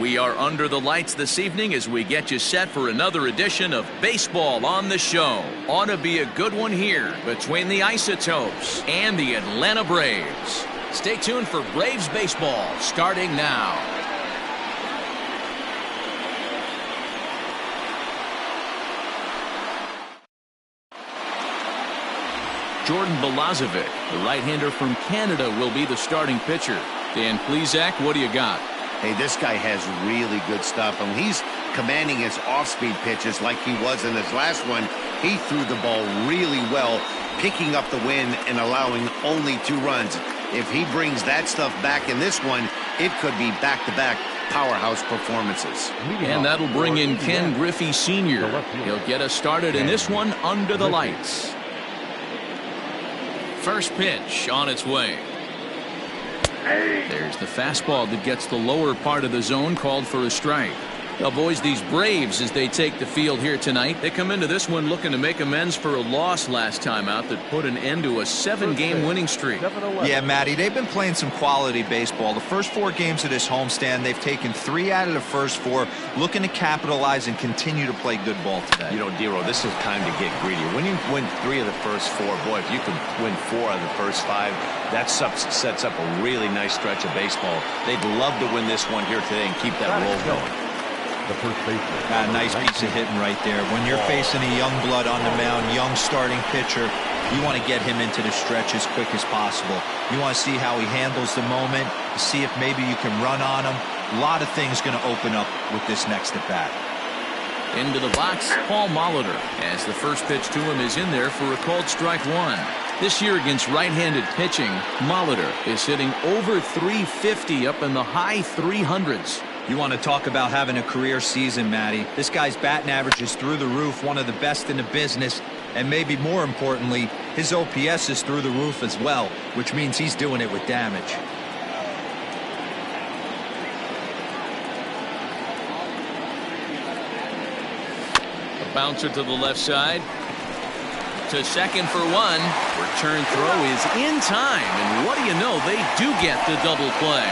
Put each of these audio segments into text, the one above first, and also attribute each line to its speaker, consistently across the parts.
Speaker 1: We are under the lights this evening as we get you set for another edition of Baseball on the Show. Ought to be a good one here between the Isotopes and the Atlanta Braves. Stay tuned for Braves baseball starting now. Jordan Balazovic, the right-hander from Canada, will be the starting pitcher. Dan Plesac, what do you got?
Speaker 2: Hey, this guy has really good stuff, and he's commanding his off-speed pitches like he was in his last one. He threw the ball really well, picking up the win and allowing only 2 runs. If he brings that stuff back in this one, it could be back-to-back powerhouse performances.
Speaker 1: And that'll bring in Ken Griffey Sr. He'll get us started in this one under the lights. First pitch on its way. There's the fastball that gets the lower part of the zone, called for a strike. Now, boys, these Braves, as they take the field here tonight, they come into this one looking to make amends for a loss last time out that put an end to a 7-game winning streak.
Speaker 3: Yeah, Matty, they've been playing some quality baseball. The first 4 games of this homestand, they've taken 3 out of the first 4, looking to capitalize and continue to play good ball today.
Speaker 4: You know, Dero, this is time to get greedy. When you win 3 of the first 4, boy, if you could win 4 out of the first 5, that sets up a really nice stretch of baseball. They'd love to win this one here today and keep that roll going.
Speaker 5: The first baseman.
Speaker 3: Nice piece of hitting right there. When you're facing a young blood on the mound, young starting pitcher, you want to get him into the stretch as quick as possible. You want to see how he handles the moment, see if maybe you can run on him. A lot of things going to open up with this next at bat.
Speaker 1: Into the box, Paul Molitor, as the first pitch to him is in there for a called strike 1. This year against right-handed pitching, Molitor is hitting over 350 up in the high 300s.
Speaker 3: You want to talk about having a career season, Matty. This guy's batting average is through the roof, one of the best in the business, and maybe more importantly, his OPS is through the roof as well, which means he's doing it with damage.
Speaker 1: A bouncer to the left side. To second for 1. Return throw is in time, and what do you know, they do get the double play.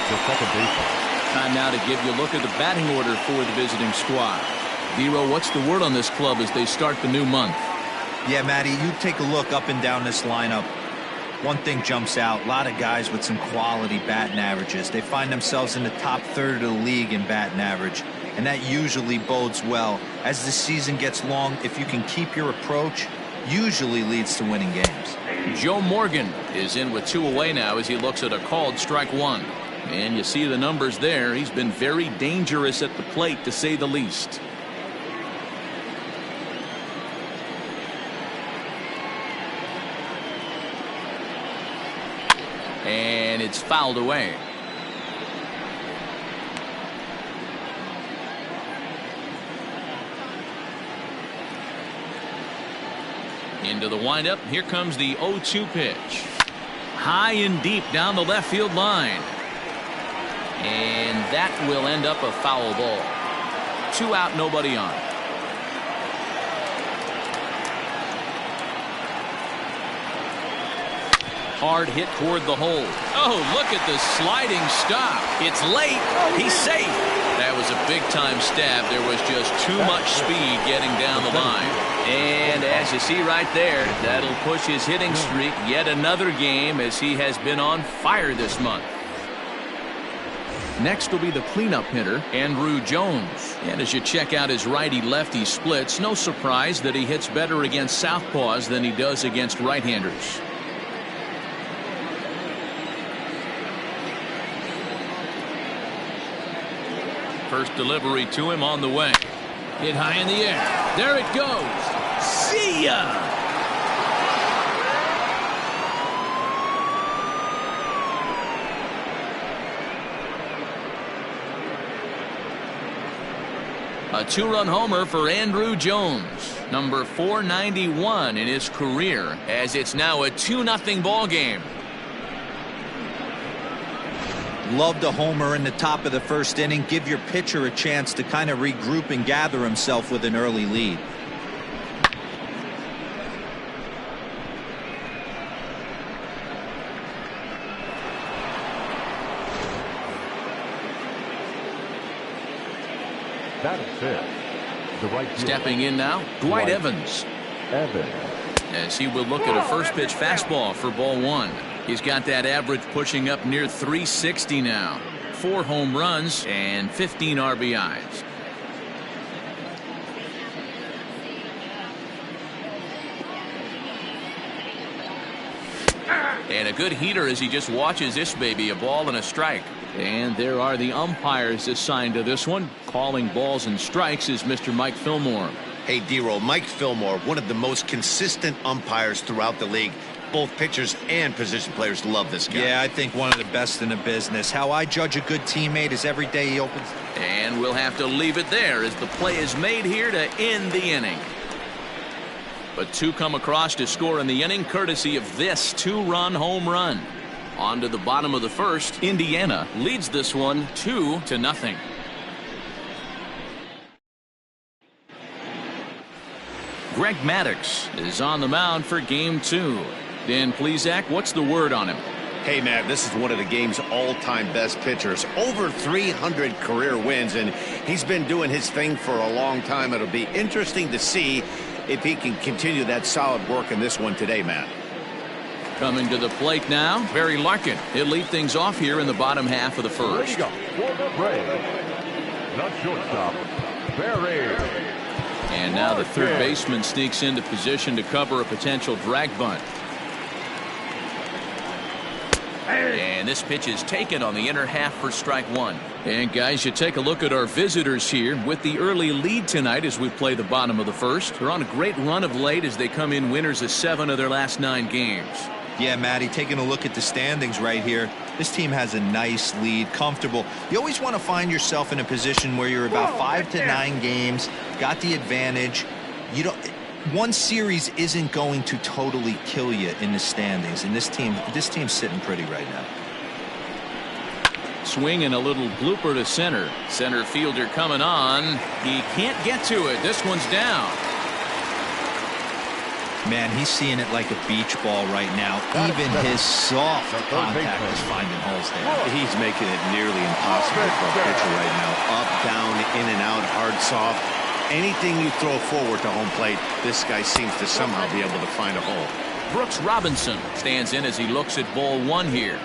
Speaker 5: The second baseman.
Speaker 1: Time now to give you a look at the batting order for the visiting squad. Dero, what's the word on this club as they start the new month?
Speaker 3: Yeah, Matty, you take a look up and down this lineup. One thing jumps out, a lot of guys with some quality batting averages. They find themselves in the top third of the league in batting average, and that usually bodes well. As the season gets long, if you can keep your approach, usually leads to winning games.
Speaker 1: Joe Morgan is in with 2 away now as he looks at a called strike 1. And you see the numbers there. He's been very dangerous at the plate, to say the least. And it's fouled away. Into the windup. Here comes the 0-2 pitch. High and deep down the left field line. And that will end up a foul ball. 2 out, nobody on. Hard hit toward the hole. Oh, look at the sliding stop. It's late. He's safe. That was a big-time stab. There was just too much speed getting down the line. And as you see right there, that'll push his hitting streak yet another game, as he has been on fire this month. Next will be the cleanup hitter, Andrew Jones. And as you check out his righty-lefty splits, no surprise that he hits better against southpaws than he does against right-handers. First delivery to him on the way. Hit high in the air. There it goes. See ya! A 2-run homer for Andrew Jones, number 491 in his career, as it's now a 2-0 ball game.
Speaker 3: Love the homer in the top of the first inning. Give your pitcher a chance to kind of regroup and gather himself with an early lead.
Speaker 5: Batting fifth, the right fielder,
Speaker 1: Stepping in now, Dwight Evans. As he will look at a first pitch fastball for ball one. He's got that average pushing up near 360 now. 4 home runs and 15 RBIs. And a good heater as he just watches this baby, a ball and a strike. And there are the umpires assigned to this one. Calling balls and strikes is Mr. Mike Fillmore.
Speaker 2: Hey, D-Roll, Mike Fillmore, one of the most consistent umpires throughout the league. Both pitchers and position players love this guy.
Speaker 3: Yeah, I think one of the best in the business. How I judge a good teammate is every day he opens.
Speaker 1: And we'll have to leave it there as the play is made here to end the inning. But 2 come across to score in the inning courtesy of this 2-run home run. On to the bottom of the first. Indiana leads this one 2-0. Greg Maddux is on the mound for game 2. Dan Plesac, what's the word on him?
Speaker 2: Hey, Matt, this is one of the game's all-time best pitchers. Over 300 career wins, and he's been doing his thing for a long time. It'll be interesting to see if he can continue that solid work in this one today, Matt.
Speaker 1: Coming to the plate now, Barry Larkin. He'll lead things off here in the bottom half of the first.
Speaker 5: For the Braves, not shortstop, Barry.
Speaker 1: And now the third baseman sneaks into position to cover a potential drag bunt. And this pitch is taken on the inner half for strike 1. And guys, you take a look at our visitors here with the early lead tonight as we play the bottom of the first. They're on a great run of late as they come in winners of 7 of their last 9 games.
Speaker 3: Yeah, Matty, taking a look at the standings right here. This team has a nice lead, comfortable. You always want to find yourself in a position where you're about 5 to 9 games, got the advantage. You don't. One series isn't going to totally kill you in the standings, and this team's sitting pretty right now.
Speaker 1: Swing and a little blooper to center. Center fielder coming on. He can't get to it. This one's down.
Speaker 3: Man, he's seeing it like a beach ball right now. Even his soft contact is finding holes there.
Speaker 2: He's making it nearly impossible for a pitcher right now. Up, down, in and out, hard, soft. Anything you throw forward to home plate, this guy seems to somehow be able to find a hole.
Speaker 1: Brooks Robinson stands in as he looks at ball 1 here.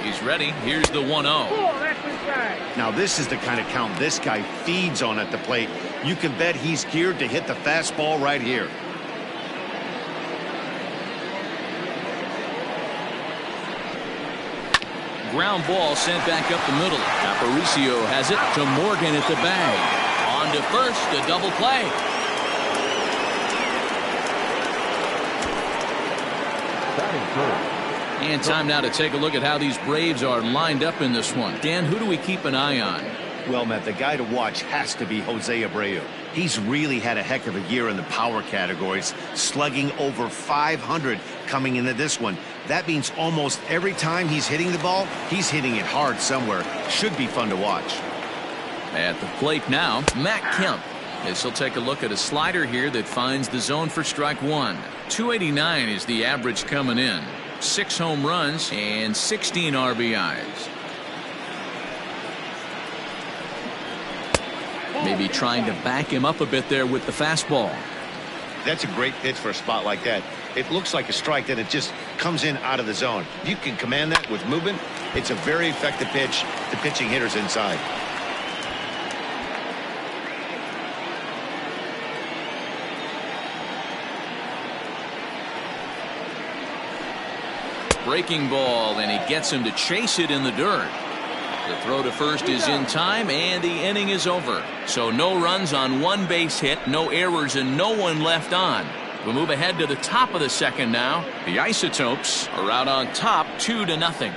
Speaker 1: He's ready. Here's the 1-0.
Speaker 2: Now this is the kind of count this guy feeds on at the plate. You can bet he's geared to hit the fastball right here.
Speaker 1: Ground ball sent back up the middle. Aparicio has it to Morgan at the bag. On to first, a double play. And time now to take a look at how these Braves are lined up in this one. Dan, who do we keep an eye on?
Speaker 2: Well, Matt, the guy to watch has to be Jose Abreu. He's really had a heck of a year in the power categories, slugging over 500 coming into this one. That means almost every time he's hitting the ball, he's hitting it hard somewhere. Should be fun to watch.
Speaker 1: At the plate now, Matt Kemp. As he'll take a look at a slider here that finds the zone for strike 1. 289 is the average coming in. 6 home runs and 16 RBIs. Maybe trying to back him up a bit there with the fastball.
Speaker 2: That's a great pitch for a spot like that. It looks like a strike that it just comes in out of the zone. If you can command that with movement, it's a very effective pitch to pitching hitters inside.
Speaker 1: Breaking ball, and he gets him to chase it in the dirt. The throw to first is in time, and the inning is over. So no runs on 1 base hit, no errors, and no one left on. We'll move ahead to the top of the second now. The Isotopes are out on top 2-0.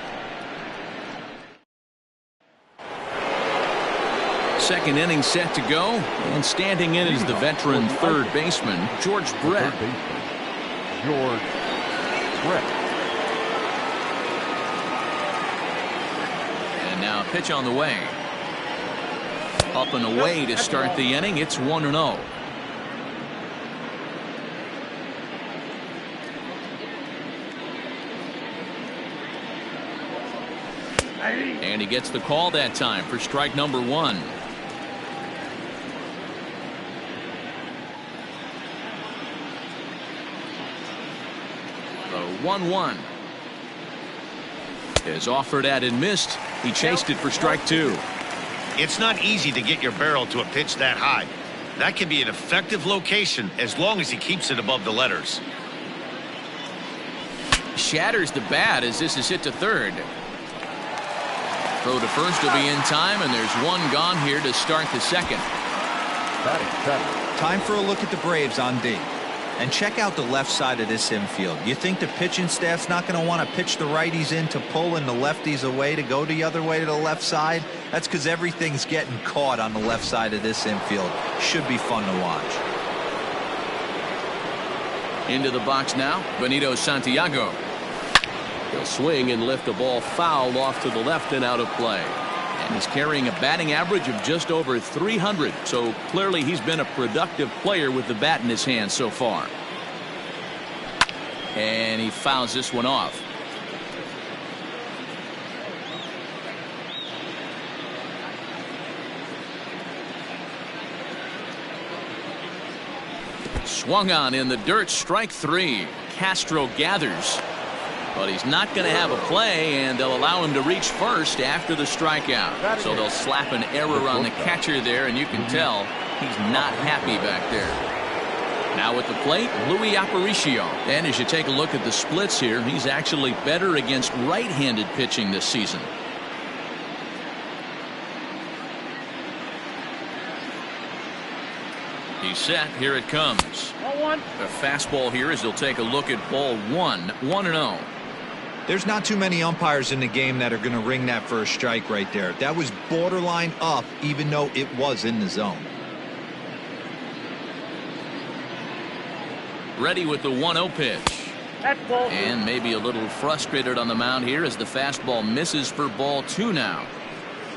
Speaker 1: Second inning set to go, and standing in is the veteran third baseman, George Brett.
Speaker 5: George Brett.
Speaker 1: Now pitch on the way. Up and away to start the inning. It's 1-0. And he gets the call that time for strike number 1. The 1-1 is offered at and missed. He chased it for strike 2.
Speaker 2: It's not easy to get your barrel to a pitch that high. That can be an effective location as long as he keeps it above the letters.
Speaker 1: Shatters the bat as this is hit to third. Throw to first will be in time, and there's one gone here to start the second.
Speaker 3: Time for a look at the Braves on D. And check out the left side of this infield. You think the pitching staff's not going to want to pitch the righties in to pull and the lefties away to go the other way to the left side? That's because everything's getting caught on the left side of this infield. Should be fun to watch.
Speaker 1: Into the box now, Benito Santiago. He'll swing and lift the ball foul off to the left and out of play. And he's carrying a batting average of just over 300. So clearly he's been a productive player with the bat in his hand so far. And he fouls this one off. Swung on in the dirt, strike 3. Castro gathers. But he's not going to have a play, and they'll allow him to reach first after the strikeout. So they'll slap an error on the catcher there, and you can tell he's not happy back there. Now at the plate, Louis Aparicio. And as you take a look at the splits here, he's actually better against right-handed pitching this season. He's set. Here it comes. The fastball here as he'll take a look at ball 1. 1-0.
Speaker 3: There's not too many umpires in the game that are going to ring that first strike right there. That was borderline up, even though it was in the zone.
Speaker 1: Ready with the 1-0 pitch. And maybe a little frustrated on the mound here as the fastball misses for ball 2 now.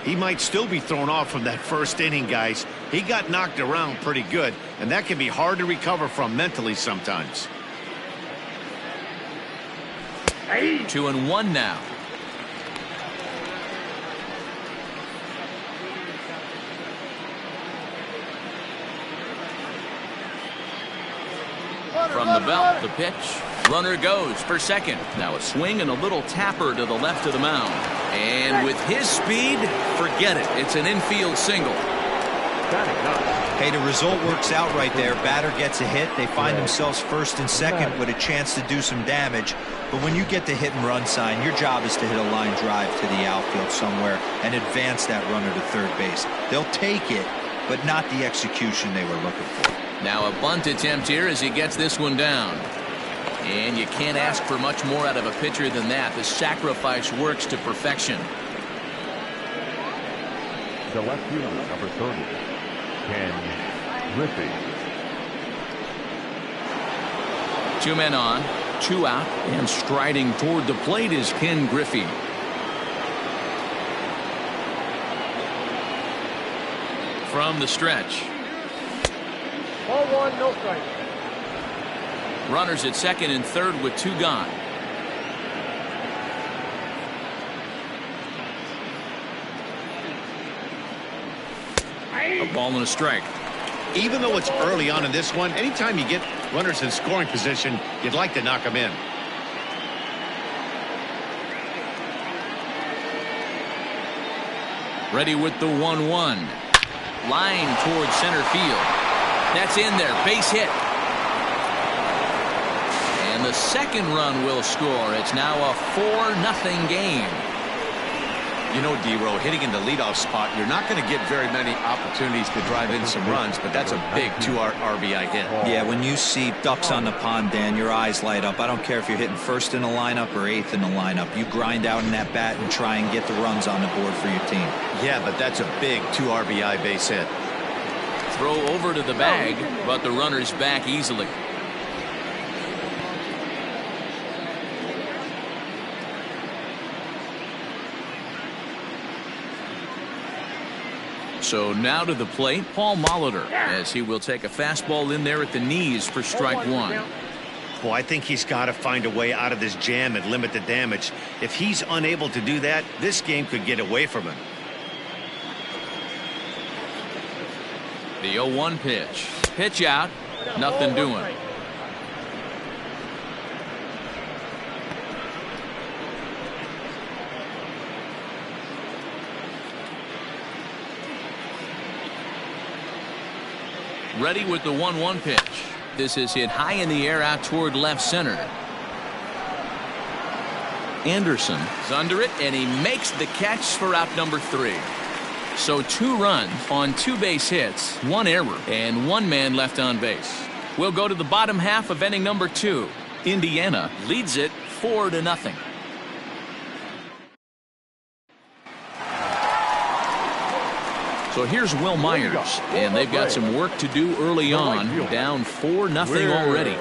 Speaker 2: He might still be thrown off from that first inning, guys. He got knocked around pretty good, and that can be hard to recover from mentally sometimes.
Speaker 1: 2-1 now. From the belt, the pitch. Runner goes for second. Now a swing and a little tapper to the left of the mound. And with his speed, forget it. It's an infield single.
Speaker 3: Hey, the result works out right there. Batter gets a hit. They find themselves first and second with a chance to do some damage. But when you get the hit and run sign, your job is to hit a line drive to the outfield somewhere and advance that runner to third base. They'll take it, but not the execution they were looking for.
Speaker 1: Now a bunt attempt here as he gets this one down. And you can't ask for much more out of a pitcher than that. The sacrifice works to perfection.
Speaker 5: The left fielder, number 30, Ken Griffey.
Speaker 1: 2 men on, 2 out, and striding toward the plate is Ken Griffey. From the stretch.
Speaker 6: Ball 1, no strike.
Speaker 1: Runners at second and third with 2 gone. A ball and a strike.
Speaker 2: Even though it's early on in this one, anytime you get runners in scoring position, you'd like to knock them in.
Speaker 1: Ready with the 1-1. Line towards center field. That's in there. Base hit. And the second run will score. It's now a 4-0 game.
Speaker 4: You know, D-Row, hitting in the leadoff spot, you're not going to get very many opportunities to drive in some runs, but that's a big 2 RBI hit.
Speaker 3: Yeah, when you see ducks on the pond, Dan, your eyes light up. I don't care if you're hitting first in the lineup or 8th in the lineup. You grind out in that bat and try and get the runs on the board for your team.
Speaker 4: Yeah, but that's a big 2 RBI base hit.
Speaker 1: Throw over to the bag, but the runner's back easily. So now to the plate, Paul Molitor, as he will take a fastball in there at the knees for strike 1.
Speaker 2: Well, I think he's got to find a way out of this jam and limit the damage. If he's unable to do that, this game could get away from him.
Speaker 1: The 0-1 pitch. Pitch out. Nothing doing. Ready with the 1-1 pitch. This is hit high in the air out toward left center. Anderson is under it, and he makes the catch for out number 3. So 2 runs on 2 base hits, 1 error, and 1 man left on base. We'll go to the bottom half of inning number 2. Indiana leads it 4-0. So here's Will Myers, and they've got some work to do early on, down 4-0 already.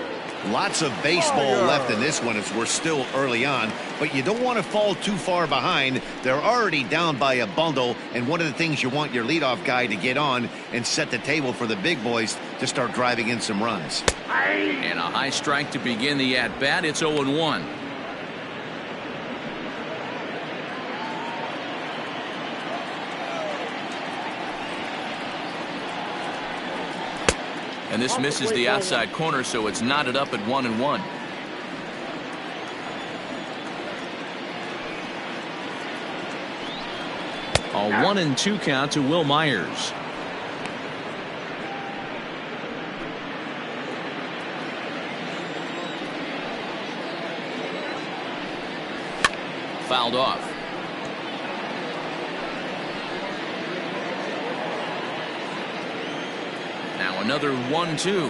Speaker 2: Lots of baseball left in this one as we're still early on, but you don't want to fall too far behind. They're already down by a bundle, and one of the things you want your leadoff guy to get on and set the table for the big boys to start driving in some runs.
Speaker 1: And a high strike to begin the at-bat. It's 0-1. And this misses the outside corner, so it's knotted up at 1-1. A 1-2 count to Will Myers. Fouled off. Now another 1-2.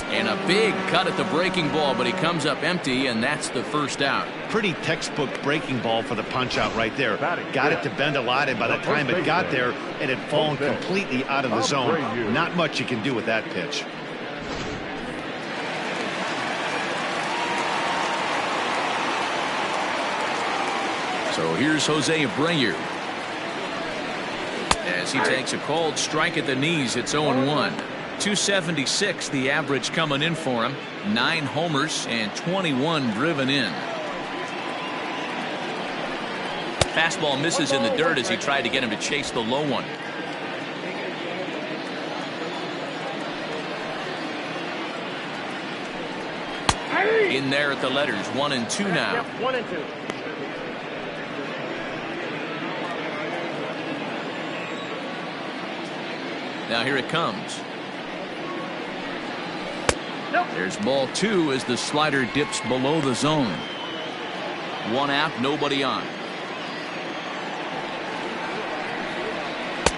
Speaker 1: And a big cut at the breaking ball, but he comes up empty, and that's the first out.
Speaker 2: Pretty textbook breaking ball for the punch out right there. Got it to bend a lot, and by the time it got there, it had fallen completely out of the zone. Not much you can do with that pitch.
Speaker 1: So here's Jose Abreu. As he takes a cold strike at the knees, it's 0-1. 276 the average coming in for him. 9 homers and 21 driven in. Fastball misses in the dirt as he tried to get him to chase the low one. In there at the letters, 1-2 now.
Speaker 6: 1-2.
Speaker 1: Now here it comes. There's ball 2 as the slider dips below the zone. 1 out, nobody on.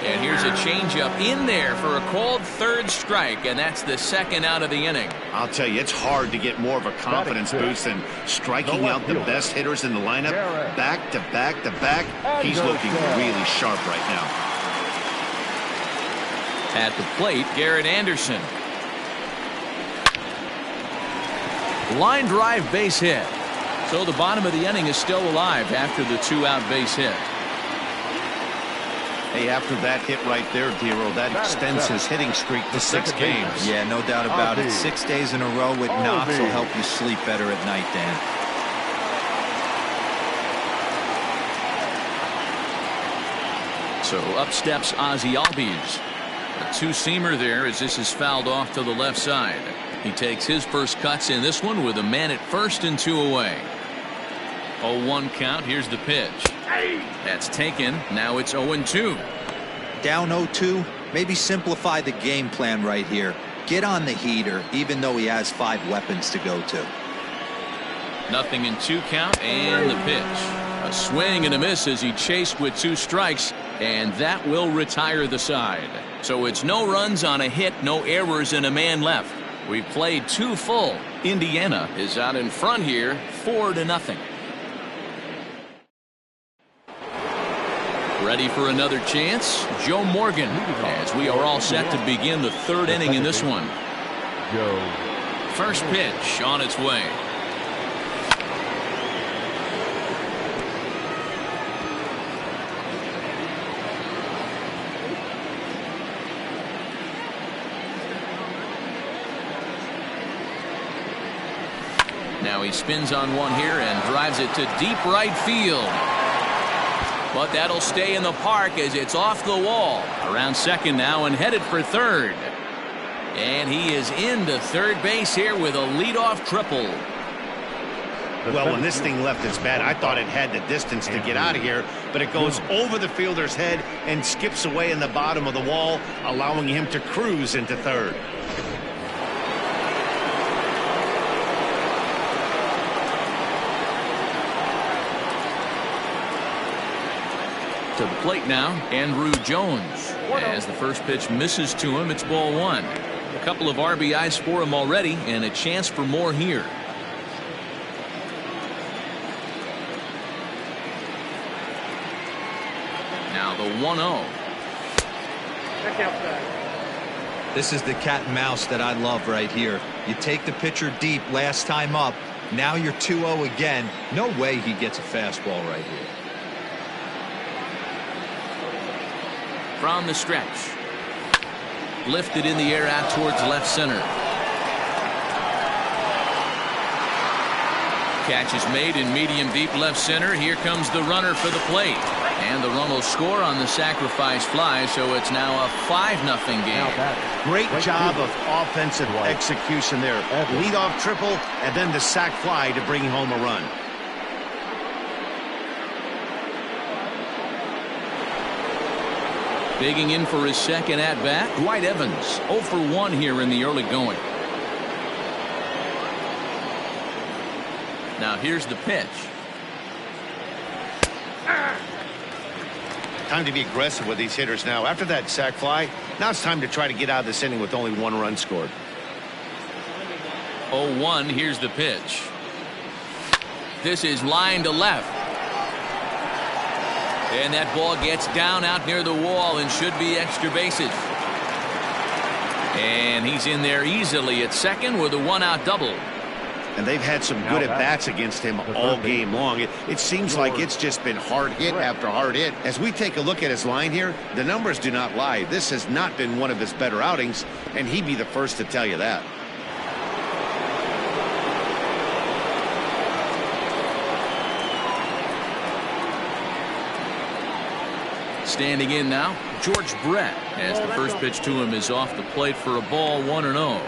Speaker 1: And here's a changeup in there for a called 3rd strike, and that's the 2nd out of the inning.
Speaker 2: I'll tell you, it's hard to get more of a confidence boost than striking out the best hitters in the lineup back to back to back. He's looking really sharp right now.
Speaker 1: At the plate, Garrett Anderson. Line drive base hit. So the bottom of the inning is still alive after the 2-out base hit.
Speaker 2: Hey, after that hit right there, Dero, that extends his hitting streak to 6 games.
Speaker 3: Yeah, no doubt about it. 6 days in a row with knocks will help you sleep better at night, Dan.
Speaker 1: So up steps Ozzie Albies. A 2-seamer there as this is fouled off to the left side. He takes his first cuts in this one with a man at first and 2 away. 0-1 count. Here's the pitch. That's taken. Now it's 0-2.
Speaker 3: Down 0-2. Maybe simplify the game plan right here. Get on the heater, even though he has 5 weapons to go to.
Speaker 1: 0-2 count, and the pitch. A swing and a miss as he chased with 2 strikes, and that will retire the side. So it's no runs on a hit, no errors, and a man left. We've played 2 full. Indiana is out in front here, 4-0. Ready for another chance? Joe Morgan, as we are all set to begin the 3rd inning in this one. First pitch on its way. Now he spins on one here and drives it to deep right field. But that'll stay in the park as it's off the wall. Around second now and headed for third. And he is into third base here with a leadoff triple.
Speaker 2: Well, when this thing left its bat, I thought it had the distance to get out of here, but it goes over the fielder's head and skips away in the bottom of the wall, allowing him to cruise into third.
Speaker 1: To the plate now, Andrew Jones. As the first pitch misses to him, it's ball one. A couple of RBIs for him already, and a chance for more here. Now the 1-0.
Speaker 3: This is the cat and mouse that I love right here. You take the pitcher deep last time up. Now you're 2-0 again. No way he gets a fastball right here.
Speaker 1: From the stretch. Lifted in the air out towards left center. Catch is made in medium deep left center. Here comes the runner for the plate. And the run will score on the sacrifice fly, so it's now a 5-0 game.
Speaker 2: Great job of offensive execution there. Leadoff triple and then the sac fly to bring home a run.
Speaker 1: Bigging in for his second at bat, Dwight Evans. 0 for 1 here in the early going. Now here's the pitch.
Speaker 2: Time to be aggressive with these hitters now. After that sac fly, now it's time to try to get out of this inning with only 1 run scored.
Speaker 1: 0-1, here's the pitch. This is line to left. And that ball gets down out near the wall and should be extra bases. And he's in there easily at second with a 1-out double.
Speaker 2: And they've had some good at-bats against him all game long. It seems like it's just been hard hit after hard hit. As we take a look at his line here, the numbers do not lie. This has not been one of his better outings, and he'd be the first to tell you that.
Speaker 1: Standing in now, George Brett, as the first pitch to him is off the plate for a ball, 1-0.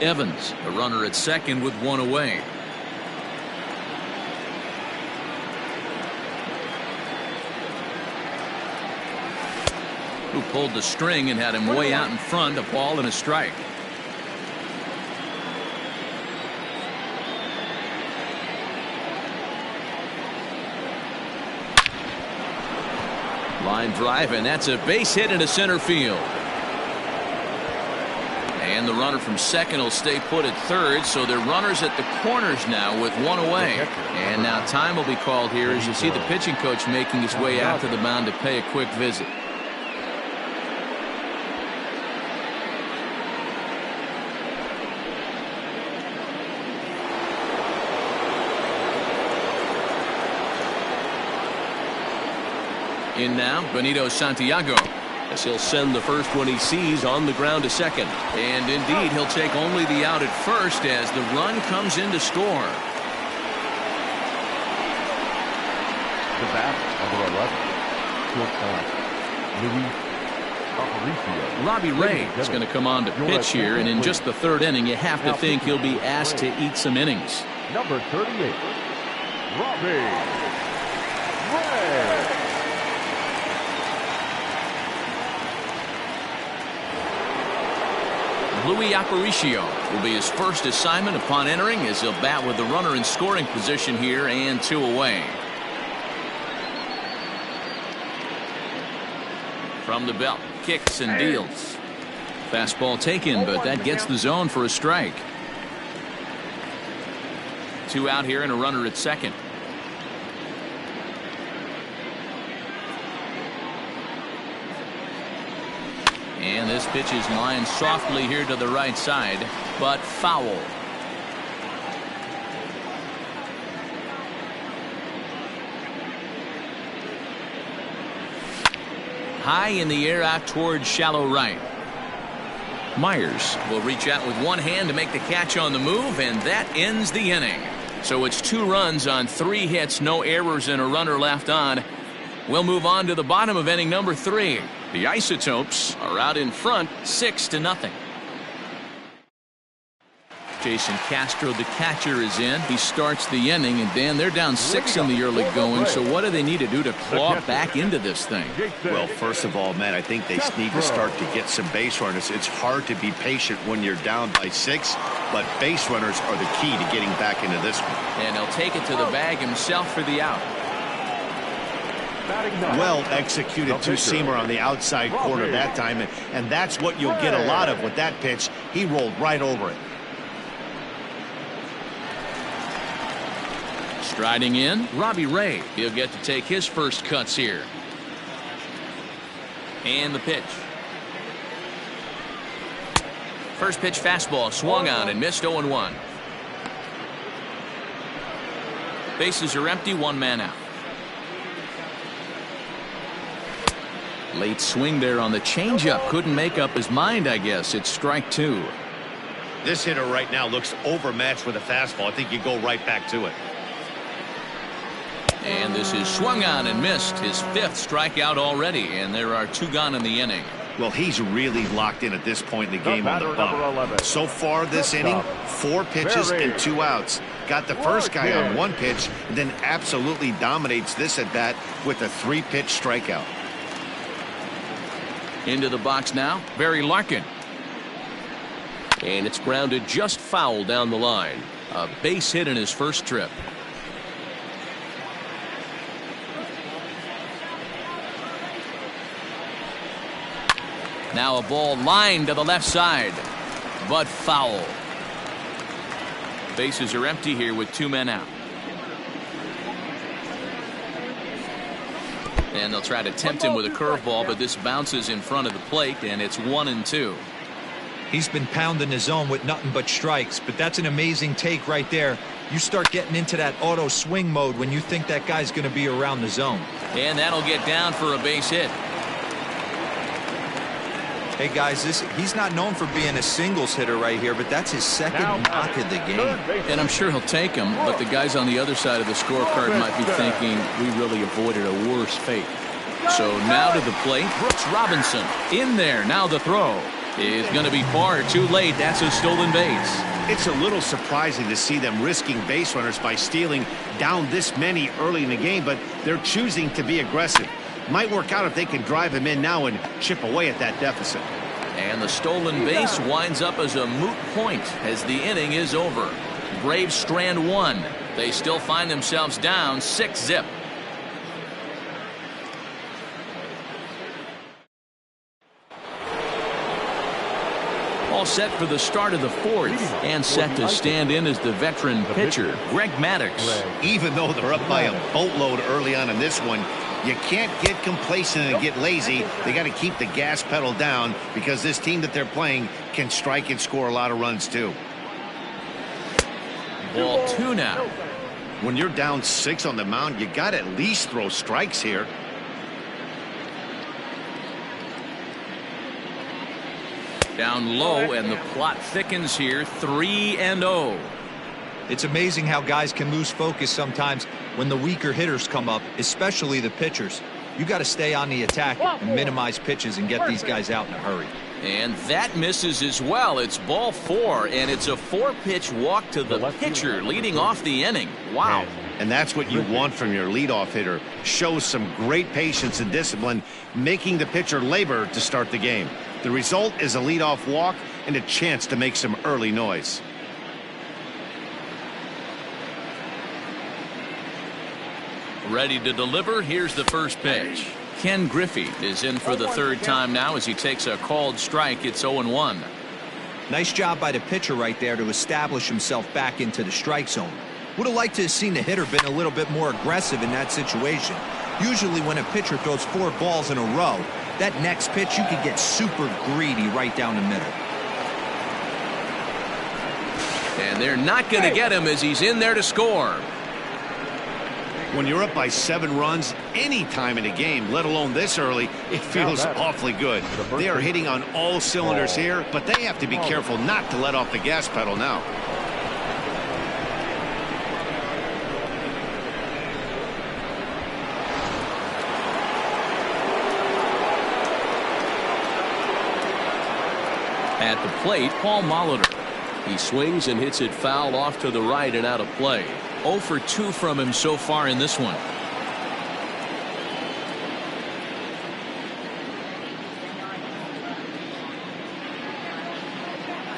Speaker 1: Evans, a runner at second with 1 away. Who pulled the string and had him way out in front, a ball and a strike. Line drive, and that's a base hit into center field. And the runner from second will stay put at third, so they're runners at the corners now with 1 away. And now time will be called here as you see the pitching coach making his way out to the mound to pay a quick visit. In now, Benito Santiago, as he'll send the first one he sees on the ground to second. And indeed, he'll take only the out at first as the run comes in to score.
Speaker 5: The bat, number 11,
Speaker 1: Robbie Ray is going to come on to pitch here, and in just the third inning, you have to think he'll be asked to eat some innings.
Speaker 5: number 38, Robbie Ray.
Speaker 1: Luis Aparicio will be his first assignment upon entering as he'll bat with the runner in scoring position here and 2 away. From the belt, kicks and deals. Fastball taken, but that gets the zone for a strike. 2 out here and a runner at second. And this pitch is lined softly here to the right side, but foul. High in the air out towards shallow right. Myers will reach out with one hand to make the catch on the move, and that ends the inning. So it's 2 runs on 3 hits, no errors, and a runner left on. We'll move on to the bottom of inning number 3. The Isotopes are out in front 6-0. Jason Castro, the catcher, is in. He starts the inning, and Dan, they're down 6 in the early going. So what do they need to do to claw back into this thing?
Speaker 4: Well, first of all, Matt, I think they need to start to get some base runners. It's hard to be patient when you're down by 6, but base runners are the key to getting back into this one.
Speaker 1: And he'll take it to the bag himself for the out.
Speaker 2: Well executed two-seamer on the outside corner that time, and that's what you'll get a lot of with that pitch. He rolled right over it.
Speaker 1: Striding in, Robbie Ray. He'll get to take his first cuts here. And the pitch. First pitch fastball swung on and missed 0-1. Bases are empty, 1 man out. Late swing there on the changeup. Couldn't make up his mind, I guess. It's strike 2.
Speaker 2: This hitter right now looks overmatched with a fastball. I think you go right back to it.
Speaker 1: And this is swung on and missed. His 5th strikeout already, and there are 2 gone in the inning.
Speaker 2: Well, he's really locked in at this point in the game on the bump. So far this inning, 4 pitches and 2 outs. Got the first guy on 1 pitch, and then absolutely dominates this at bat with a 3-pitch strikeout.
Speaker 1: Into the box now, Barry Larkin. And it's grounded just foul down the line. A base hit in his first trip. Now a ball lined to the left side, but foul. Bases are empty here with 2 men out. And they'll try to tempt him with a curveball, but this bounces in front of the plate, and it's 1-2.
Speaker 3: He's been pounding his zone with nothing but strikes, but that's an amazing take right there. You start getting into that auto swing mode when you think that guy's going to be around the zone.
Speaker 1: And that'll get down for a base hit.
Speaker 3: Hey guys, he's not known for being a singles hitter right here, but that's his second knock of the game.
Speaker 1: And I'm sure he'll take him, but the guys on the other side of the scorecard might be thinking we really avoided a worse fate. So now to the plate, Brooks Robinson in there. Now the throw is going to be far too late. That's a stolen base.
Speaker 2: It's a little surprising to see them risking base runners by stealing down this many early in the game, but they're choosing to be aggressive. Might work out if they can drive him in now and chip away at that deficit.
Speaker 1: And the stolen base winds up as a moot point as the inning is over. Braves strand 1. They still find themselves down 6-0. All set for the start of the 4th, and set to stand in as the veteran pitcher, Greg Maddux.
Speaker 2: Even though they're up by a boatload early on in this one, you can't get complacent and get lazy. They got to keep the gas pedal down because this team that they're playing can strike and score a lot of runs too.
Speaker 1: Ball 2 now.
Speaker 2: When you're down 6 on the mound, you got to at least throw strikes here.
Speaker 1: Down low, and the plot thickens here. 3-0.
Speaker 3: It's amazing how guys can lose focus sometimes when the weaker hitters come up, especially the pitchers. You got to stay on the attack and minimize pitches and get these guys out in a hurry.
Speaker 1: And that misses as well. It's ball 4, and it's a 4-pitch walk to the pitcher leading off the inning. Wow.
Speaker 2: And that's what you want from your leadoff hitter. Shows some great patience and discipline, making the pitcher labor to start the game. The result is a leadoff walk and a chance to make some early noise.
Speaker 1: Ready to deliver. Here's the first pitch. Ken Griffey is in for the 3rd time now as he takes a called strike. It's 0-1.
Speaker 3: Nice job by the pitcher right there to establish himself back into the strike zone. Would have liked to have seen the hitter been a little bit more aggressive in that situation. Usually when a pitcher throws 4 balls in a row, that next pitch you could get super greedy right down the middle.
Speaker 1: And they're not going to get him as he's in there to score.
Speaker 2: When you're up by 7 runs any time in a game, let alone this early, it feels awfully good. They are hitting on all cylinders here, but they have to be careful not to let off the gas pedal now.
Speaker 1: At the plate, Paul Molitor. He swings and hits it foul off to the right and out of play. 0 for 2 from him so far in this one.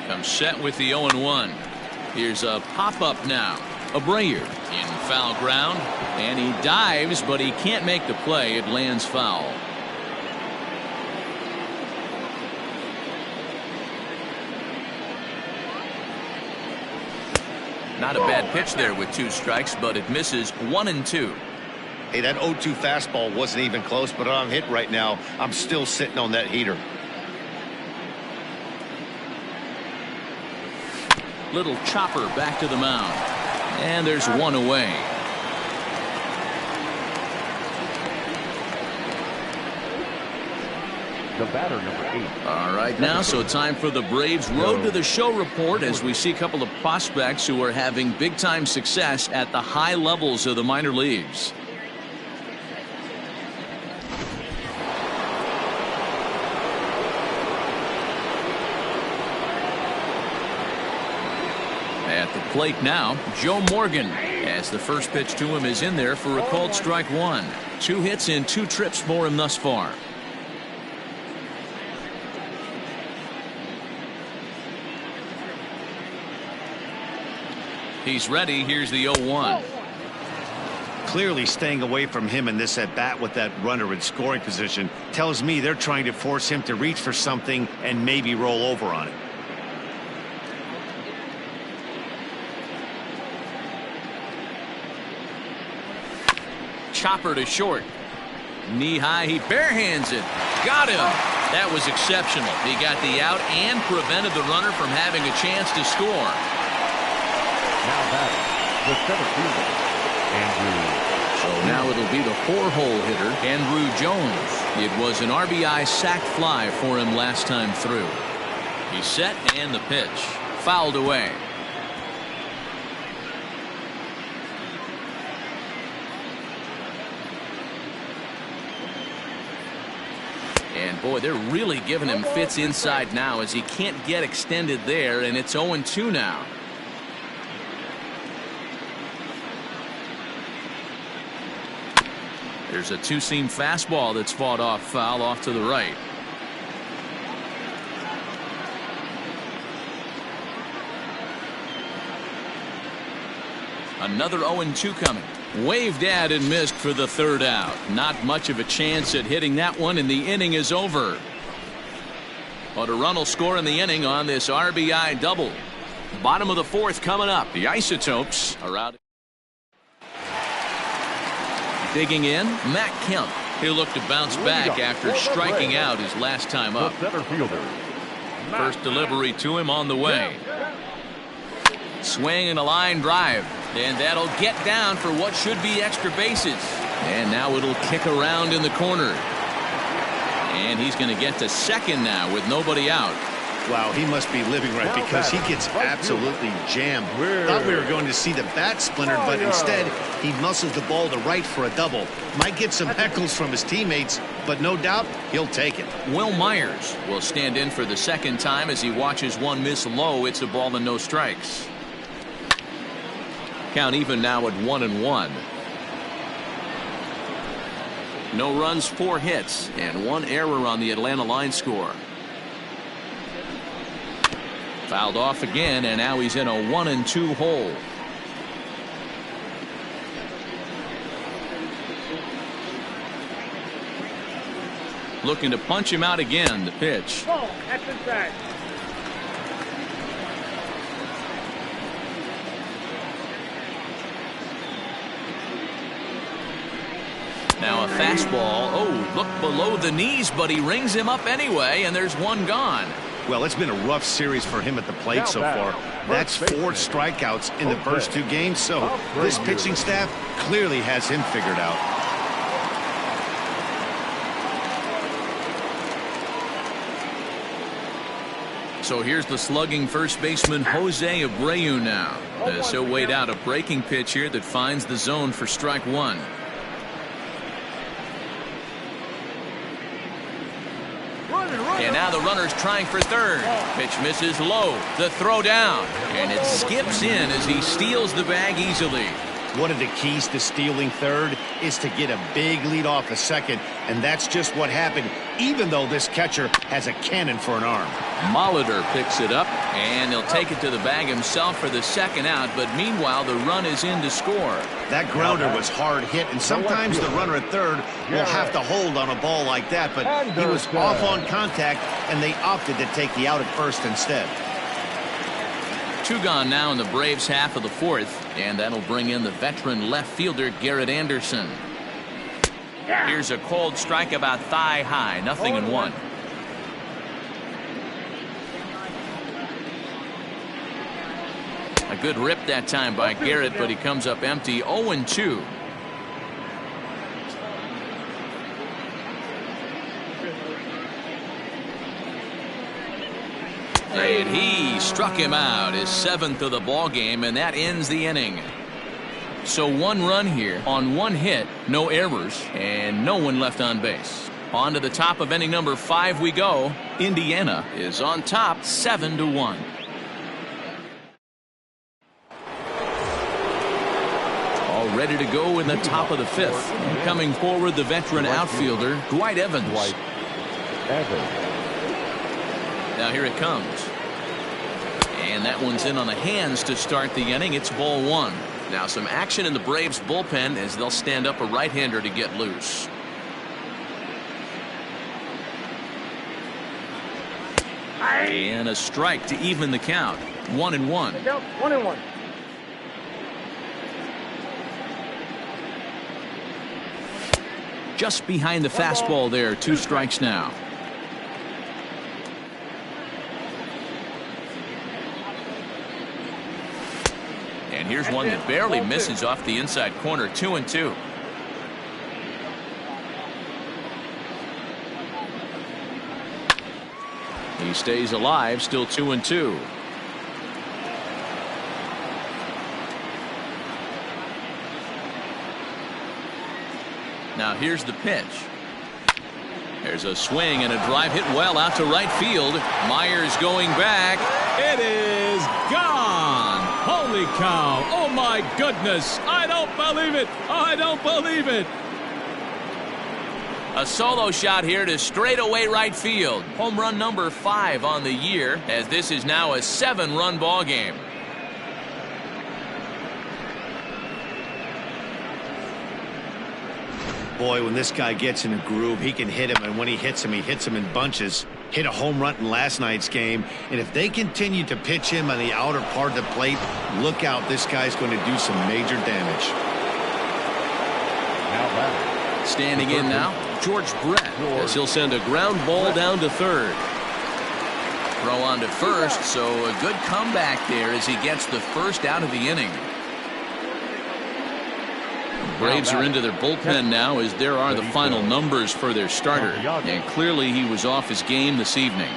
Speaker 1: Comes set with the 0-1. Here's a pop-up now. Abreu in foul ground, and he dives, but he can't make the play. It lands foul. Not a bad pitch there with 2 strikes, but it misses 1-2.
Speaker 2: Hey, that 0-2 fastball wasn't even close, but I'm hit right now. I'm still sitting on that heater.
Speaker 1: Little chopper back to the mound. And there's 1 away.
Speaker 5: The batter, number 8.
Speaker 1: All right, now, so time for the Braves Road to the Show report as we see a couple of prospects who are having big-time success at the high levels of the minor leagues. At the plate now, Joe Morgan, as the first pitch to him is in there for a called strike 1. 2 hits and 2 trips for him thus far. He's ready. Here's the 0-1.
Speaker 2: Clearly staying away from him in this at-bat with that runner in scoring position tells me they're trying to force him to reach for something and maybe roll over on it.
Speaker 1: Chopper to short. Knee high, he barehands it. Got him. That was exceptional. He got the out and prevented the runner from having a chance to score.
Speaker 5: Now batting, the center fielder, Andrew.
Speaker 1: So now it'll be the 4-hole hitter, Andrew Jones. It was an RBI sac fly for him last time through. He's set and the pitch. Fouled away. And boy, they're really giving him fits inside now as he can't get extended there, and it's 0-2 now. There's a 2-seam fastball that's fought off foul off to the right. Another 0-2 coming. Waved at and missed for the 3rd out. Not much of a chance at hitting that one, and the inning is over. But a run will score in the inning on this RBI double. Bottom of the 4th coming up. The Isotopes are out. Digging in, Matt Kemp. He'll look to bounce back after striking out his last time up.
Speaker 5: Center fielder.
Speaker 1: First delivery to him on the way. Swing and a line drive. And that'll get down for what should be extra bases. And now it'll kick around in the corner. And he's going to get to second now with nobody out.
Speaker 2: Wow, he must be living right because he gets absolutely jammed. Thought we were going to see the bat splintered, but instead he muscles the ball to right for a double. Might get some heckles from his teammates, but no doubt he'll take it.
Speaker 1: Will Myers will stand in for the second time as he watches one miss low. It's a ball and no strikes. Count even now at 1-1. No runs, 4 hits, and 1 error on the Atlanta line score. Fouled off again, and now he's in a 1-2 hole. Looking to punch him out again. The pitch.
Speaker 6: That's inside.
Speaker 1: Now a fastball. Oh, look below the knees, but he rings him up anyway, and there's one gone.
Speaker 2: Well, it's been a rough series for him at the plate so far. That's 4 strikeouts in the first 2 games, so this pitching staff clearly has him figured out.
Speaker 1: So here's the slugging first baseman Jose Abreu now, as he'll wait out a breaking pitch here that finds the zone for strike 1. And now the runner's trying for third. Pitch misses low. The throw down. And it skips in as he steals the bag easily.
Speaker 2: One of the keys to stealing third is to get a big lead off a second, and that's just what happened, even though this catcher has a cannon for an arm.
Speaker 1: Molitor picks it up, and he'll take it to the bag himself for the second out, but meanwhile the run is in to score.
Speaker 2: That grounder was hard hit, and sometimes the runner at third will have to hold on a ball like that, but he was off on contact, and they opted to take the out at first instead.
Speaker 1: 2 gone now in the Braves' half of the 4th, and that'll bring in the veteran left fielder Garrett Anderson. Here's a cold strike about thigh high, 0-1. A good rip that time by Garrett, but he comes up empty. 0-2. And he struck him out, his 7th of the ball game, and that ends the inning. So 1 run here on 1 hit, no errors, and no one left on base. On to the top of inning number 5 we go. Indiana is on top 7-1. All ready to go in the top of the 5th. And coming forward, the veteran outfielder, Dwight Evans. Now here it comes. And that one's in on the hands to start the inning. It's ball 1. Now some action in the Braves bullpen as they'll stand up a right-hander to get loose. And a strike to even the count. 1-1.
Speaker 6: 1-1.
Speaker 1: Just behind the fastball there. 2 strikes now. And here's one that barely misses off the inside corner. 2-2. He stays alive, still 2-2. Now here's the pitch. There's a swing and a drive hit well out to right field. Myers going back. It is gone. Holy cow. Oh my goodness. I don't believe it. I don't believe it. A solo shot here to straightaway right field. Home run number 5 on the year, as this is now a 7-run ball game.
Speaker 2: Boy, when this guy gets in a groove, he can hit him, and when he hits him in bunches. Hit a home run in last night's game, and if they continue to pitch him on the outer part of the plate, look out, this guy's going to do some major damage.
Speaker 1: Standing in now, George Brett, as he'll send a ground ball down to third. Throw on to first, so a good comeback there as he gets the first out of the inning. Braves are into their bullpen now, as there are the final numbers for their starter, and clearly he was off his game this evening.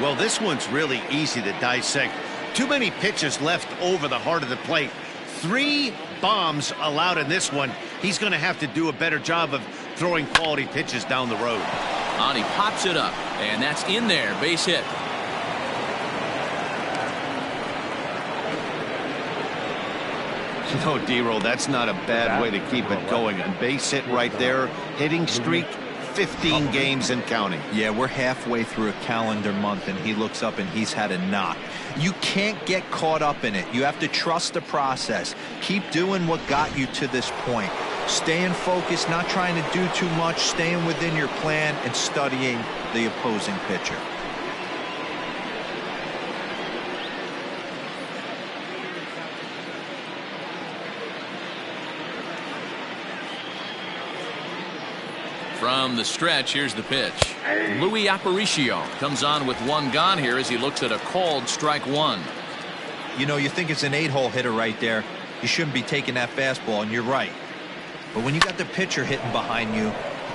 Speaker 2: Well, this one's really easy to dissect. Too many pitches left over the heart of the plate. 3 bombs allowed in this one. He's going to have to do a better job of throwing quality pitches down the road.
Speaker 1: And he pops it up, and that's in there, base hit.
Speaker 2: No, D-Roll, that's not a bad way to keep it going. A base hit right there. Hitting streak, 15 games and counting.
Speaker 3: Yeah, we're halfway through a calendar month, and he looks up and he's had a knock. You can't get caught up in it. You have to trust the process. Keep doing what got you to this point. Staying focused, not trying to do too much, staying within your plan, and studying the opposing pitcher.
Speaker 1: From the stretch, here's the pitch. Louis Aparicio comes on with one gone here as he looks at a called strike one.
Speaker 3: You know, you think it's an 8-hole hitter right there. You shouldn't be taking that fastball, and you're right. But when you got the pitcher hitting behind you,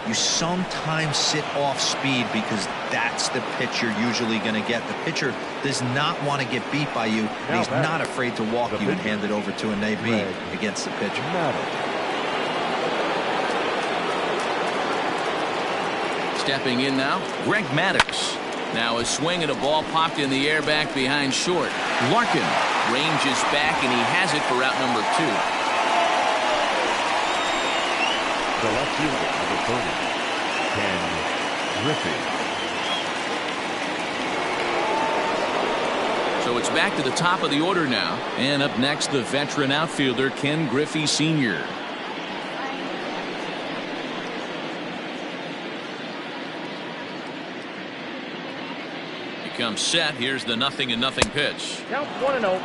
Speaker 3: you sometimes sit off speed because that's the pitch you're usually going to get. The pitcher does not want to get beat by you, and he's not afraid to walk you and hand it over to an AB against the pitcher.
Speaker 1: Stepping in now, Greg Maddux. Now a swing and a ball popped in the air back behind short. Larkin ranges back, and he has it for out number 2.
Speaker 5: The left fielder, number 30, Ken Griffey.
Speaker 1: So it's back to the top of the order now. And up next, the veteran outfielder, Ken Griffey Sr. He comes set. Here's the 0-0 pitch.
Speaker 6: Count 1-0.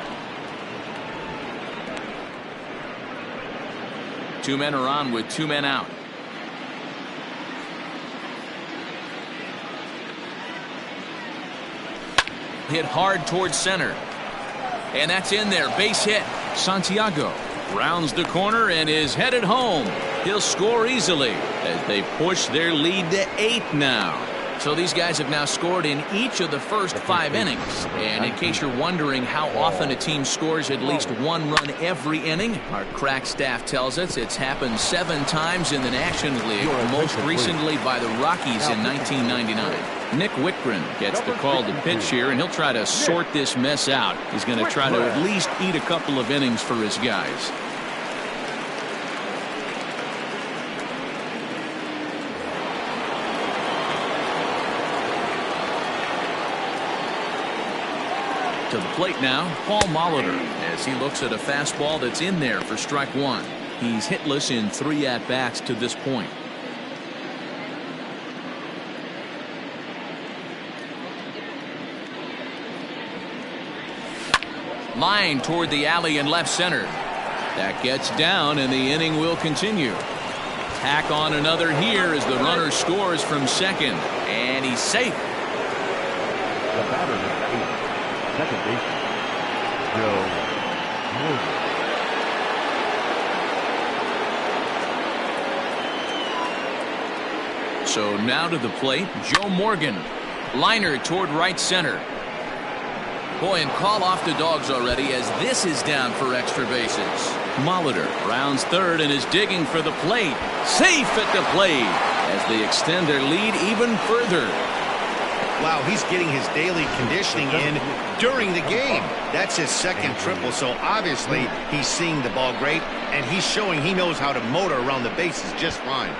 Speaker 1: 2 men are on with 2 men out. Hit hard towards center. And that's in there. Base hit. Santiago rounds the corner and is headed home. He'll score easily as they push their lead to 8 now. So these guys have now scored in each of the first 5 innings. And in case you're wondering how often a team scores at least 1 run every inning, our crack staff tells us it's happened 7 times in the National League, most recently by the Rockies in 1999. Nick Whitgren gets the call to pitch here, and he'll try to sort this mess out. He's going to try to at least eat a couple of innings for his guys. To the plate now, Paul Molitor, as he looks at a fastball that's in there for strike 1. He's hitless in 3 at-bats to this point. Line toward the alley in left center. That gets down, and the inning will continue. Tack on another here as the runner scores from second, and he's safe.
Speaker 5: The batter number 8, second baseman, Joe Morgan.
Speaker 1: So now to the plate, Joe Morgan. Liner toward right center. Boy, and call off the dogs already as this is down for extra bases. Molitor rounds third and is digging for the plate. Safe at the plate as they extend their lead even further.
Speaker 2: Wow, he's getting his daily conditioning in during the game. That's his second triple, so obviously he's seeing the ball great, and he's showing he knows how to motor around the bases just fine.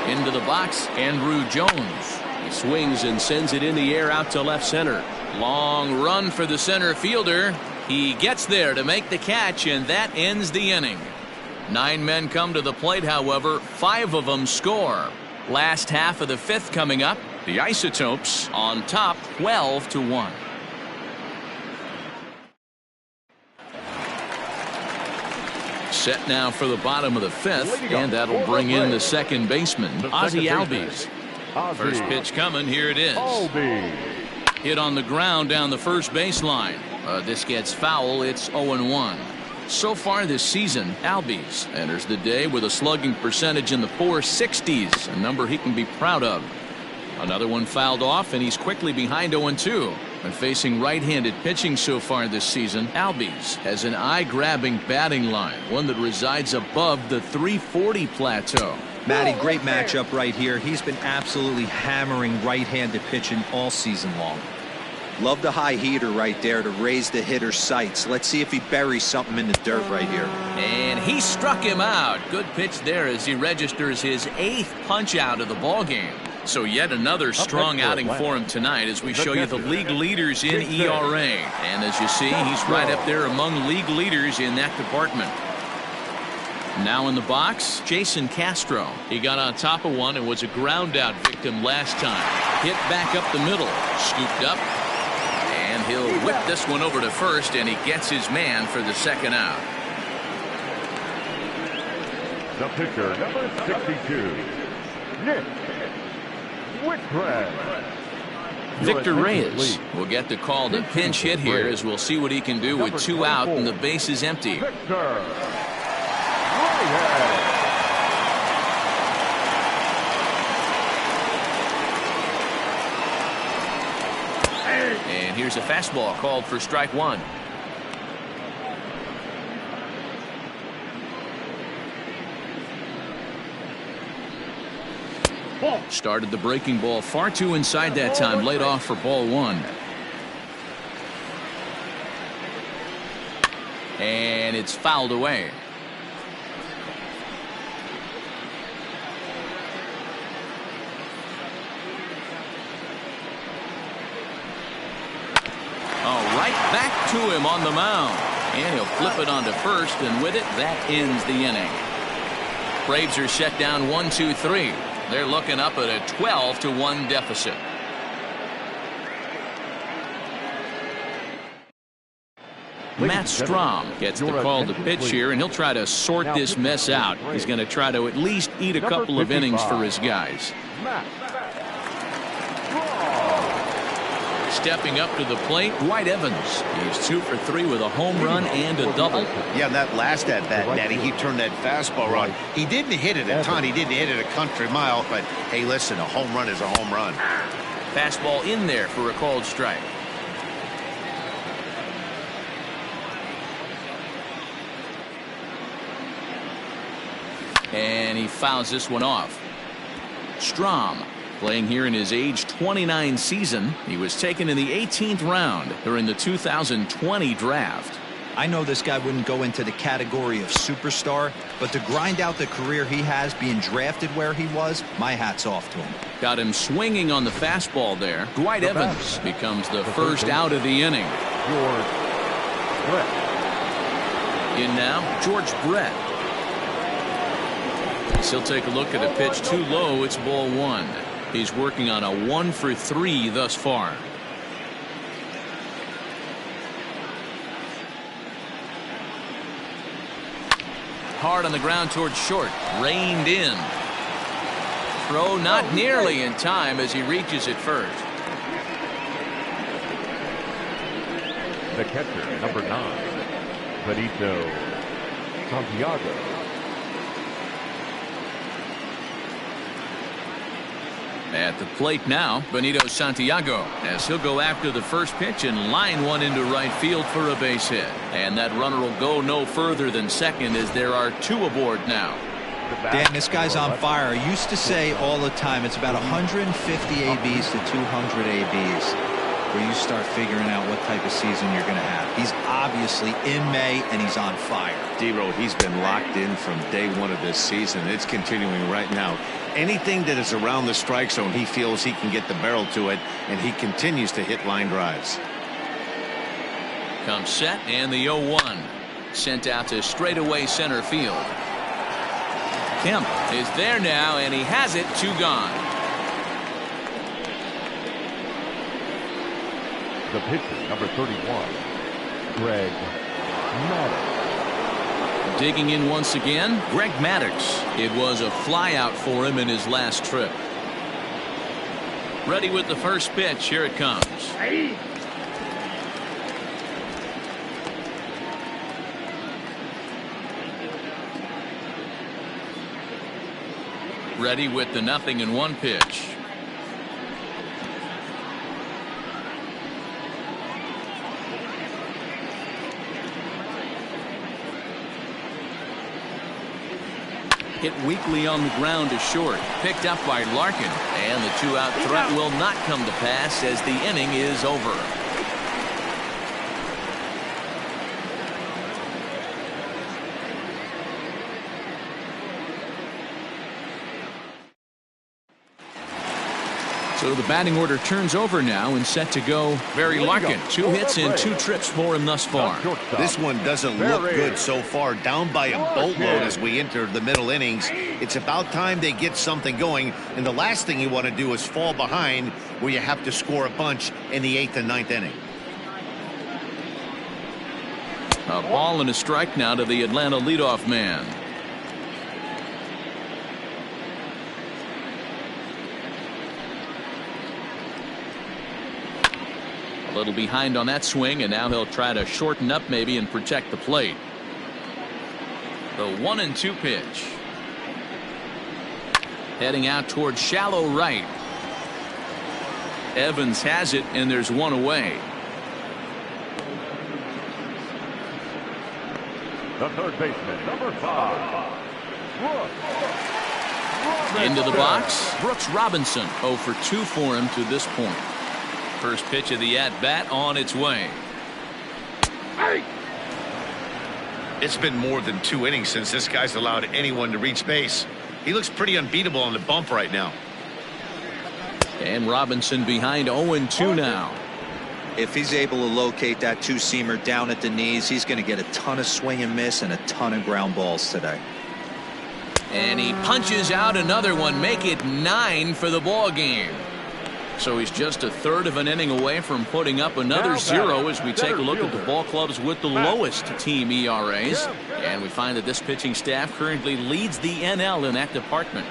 Speaker 1: Into the box, Andrew Jones. He swings and sends it in the air out to left center. Long run for the center fielder. He gets there to make the catch, and that ends the inning. 9 men come to the plate, however, 5 of them score. Last half of the 5th coming up. The Isotopes on top 12-1. Set now for the bottom of the 5th, and that'll bring in the second baseman, Ozzie Albies. First pitch coming, here it is. Hit on the ground down the first baseline. This gets foul, it's 0-1. So far this season, Albies enters the day with a slugging percentage in the 460s, a number he can be proud of. Another one fouled off, and he's quickly behind 0-2. When facing right-handed pitching so far this season, Albies has an eye-grabbing batting line, one that resides above the 340 plateau.
Speaker 3: Matty, great matchup right here. He's been absolutely hammering right-handed pitching all season long. Love the high heater right there to raise the hitter's sights. Let's see if he buries something in the dirt right here.
Speaker 1: And he struck him out. Good pitch there as he registers his 8th punch out of the ball game. So yet another strong outing for him tonight as we show you the league leaders in ERA. And as you see, he's right up there among league leaders in that department. Now in the box, Jason Castro. He got on top of one and was a ground out victim last time. Hit back up the middle, scooped up, and he'll whip this one over to first, and he gets his man for the second out.
Speaker 5: The pitcher, number 62, Nick Whitcraft.
Speaker 1: Victor Reyes will get the call to pinch hit here, as we'll see what he can do with 2 out and the base is empty.
Speaker 5: Victor
Speaker 1: And here's a fastball called for strike 1. Started the breaking ball far too inside that time. Laid off for ball 1. And it's fouled away. Right back to him on the mound. And he'll flip it onto first, and with it, that ends the inning. Braves are set down 1-2-3. They're looking up at a 12-1 deficit. Matt Strom gets the call to pitch here, and he'll try to sort this mess out. He's going to try to at least eat a couple of innings for his guys. Stepping up to the plate, Dwight Evans. He's 2 for 3 with a home run and a double.
Speaker 2: Yeah, that last at bat, Daddy, he turned that fastball on. He didn't hit it a ton. He didn't hit it a country mile, but hey, listen, a home run is a home run.
Speaker 1: Fastball in there for a called strike. And he fouls this one off. Strom playing here in his age 29 season. He was taken in the 18th round during the 2020 draft.
Speaker 3: I know this guy wouldn't go into the category of superstar, but to grind out the career he has being drafted where he was, my hat's off to him.
Speaker 1: Got him swinging on the fastball there. Dwight Evans becomes the first out of the inning.
Speaker 5: George Brett.
Speaker 1: In now, George Brett. He'll take a look at a pitch too low. It's ball 1. He's working on a 1 for 3 thus far. Hard on the ground towards short. Reined in. Throw not nearly in time as he reaches it first.
Speaker 5: The catcher, number 9, Benito Santiago.
Speaker 1: At the plate now, Benito Santiago, as he'll go after the first pitch and line one into right field for a base hit. And that runner will go no further than second, as there are 2 aboard now.
Speaker 3: Dan, this guy's on fire. I used to say all the time it's about 150 ABs to 200 ABs where you start figuring out what type of season you're going to have. He's obviously in May, and he's on fire.
Speaker 4: D-Road, he's been locked in from day 1 of this season. It's continuing right now. Anything that is around the strike zone, he feels he can get the barrel to it, and he continues to hit line drives.
Speaker 1: Comes set, and the 0-1 sent out to straightaway center field. Kemp is there now, and he has it. 2 gone.
Speaker 5: The pitcher, number 31, Greg Maddux.
Speaker 1: Digging in once again, Greg Maddux. It was a flyout for him in his last trip. Ready with the first pitch. Here it comes. Ready with the 0-1 pitch. Hit weakly on the ground to short. Picked up by Larkin. And the 2-out threat will not come to pass as the inning is over. So the batting order turns over now and set to go. Barry Larkin, 2 hits and 2 trips for him thus far.
Speaker 2: This one doesn't look good so far. Down by a boatload as we enter the middle innings. It's about time they get something going. And the last thing you want to do is fall behind where you have to score a bunch in the 8th and 9th inning.
Speaker 1: A ball and a strike now to the Atlanta leadoff man. A little behind on that swing, and now he'll try to shorten up maybe and protect the plate. The 1-2 pitch. Heading out towards shallow right. Evans has it, and there's one away.
Speaker 5: The third baseman, number 5.
Speaker 1: Into the box, Brooks Robinson. 0 for 2 for him to this point. First pitch of the at-bat on its way.
Speaker 2: It's been more than 2 innings since this guy's allowed anyone to reach base. He looks pretty unbeatable on the bump right now.
Speaker 1: And Robinson behind 0-2 now.
Speaker 3: If he's able to locate that 2-seamer down at the knees, he's going to get a ton of swing and miss and a ton of ground balls today.
Speaker 1: And he punches out another one, make it 9 for the ball game. So he's just a third of an inning away from putting up another 0 as we take a look at the ball clubs with the lowest team ERAs. And we find that this pitching staff currently leads the NL in that department.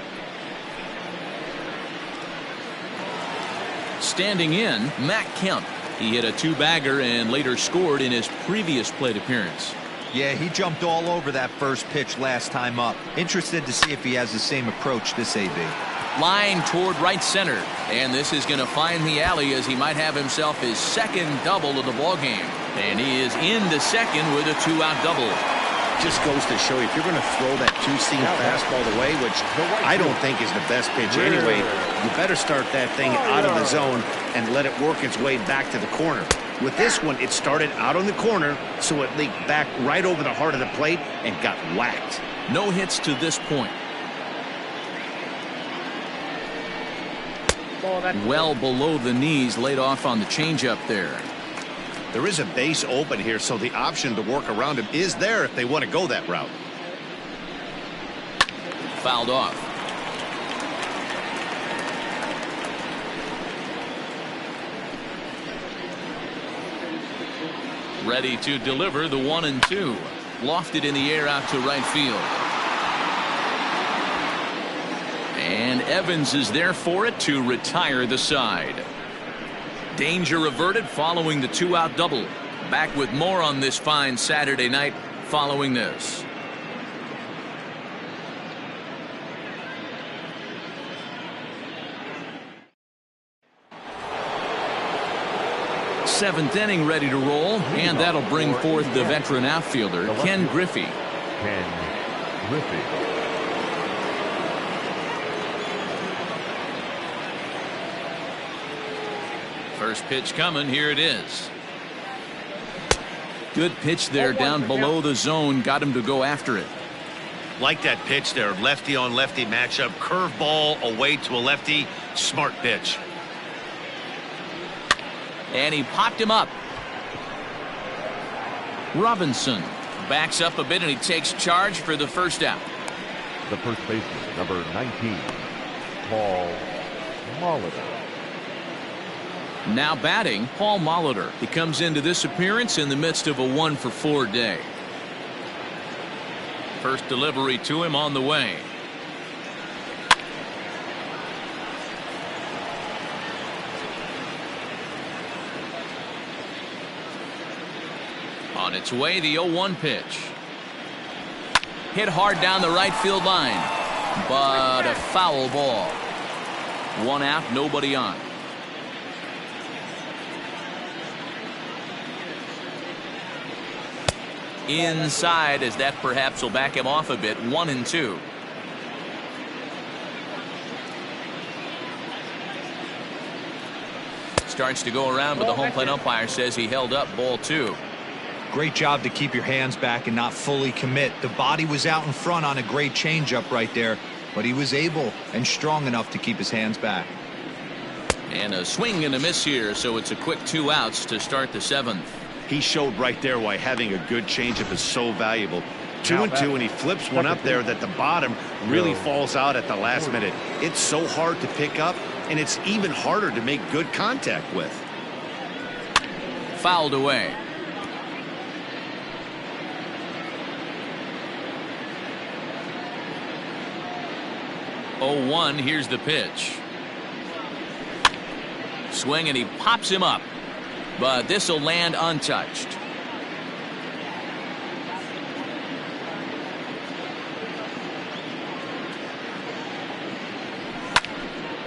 Speaker 1: Standing in, Matt Kemp. He hit a 2-bagger and later scored in his previous plate appearance.
Speaker 3: Yeah, he jumped all over that first pitch last time up. Interested to see if he has the same approach this AB.
Speaker 1: Line toward right center, and this is going to find the alley as he might have himself his second double of the ball game, and he is into second with a 2-out double.
Speaker 2: Just goes to show you, if you're going to throw that 2-seam fastball away, which I don't think is the best pitch anyway, you better start that thing out of the zone and let it work its way back to the corner. With this one, it started out on the corner, so it leaked back right over the heart of the plate and got whacked.
Speaker 1: No hits to this point. Well below the knees, laid off on the changeup there.
Speaker 2: There is a base open here, so the option to work around him is there if they want to go that route.
Speaker 1: Fouled off. Ready to deliver the 1-2. Lofted in the air out to right field. And Evans is there for it to retire the side. Danger averted following the 2-out double. Back with more on this fine Saturday night following this. Seventh inning ready to roll, and that'll bring forth the veteran outfielder, Ken Griffey.
Speaker 5: Ken Griffey.
Speaker 1: First pitch coming. Here it is. Good pitch there down below the zone. Got him to go after it.
Speaker 2: Like that pitch there. Lefty on lefty matchup. Curveball away to a lefty. Smart pitch.
Speaker 1: And he popped him up. Robinson backs up a bit and he takes charge for the first out.
Speaker 5: The first baseman, number 19, Paul Molitor.
Speaker 1: Now batting, Paul Molitor. He comes into this appearance in the midst of a 1-for-4 day. First delivery to him on the way. On its way, the 0-1 pitch. Hit hard down the right field line, but a foul ball. 1 out, nobody on. Inside, as that perhaps will back him off a bit. 1-2. Starts to go around, but the home plate umpire says he held up ball 2.
Speaker 3: Great job to keep your hands back and not fully commit. The body was out in front on a great changeup right there, but he was able and strong enough to keep his hands back.
Speaker 1: And a swing and a miss here, so it's a quick 2 outs to start the 7th.
Speaker 4: He showed right there why having a good changeup is so valuable. 2-2, and he flips one up there that the bottom really falls out at the last minute. It's so hard to pick up, and it's even harder to make good contact with.
Speaker 1: Fouled away. Oh, 1, here's the pitch. Swing, and he pops him up. But this will land untouched.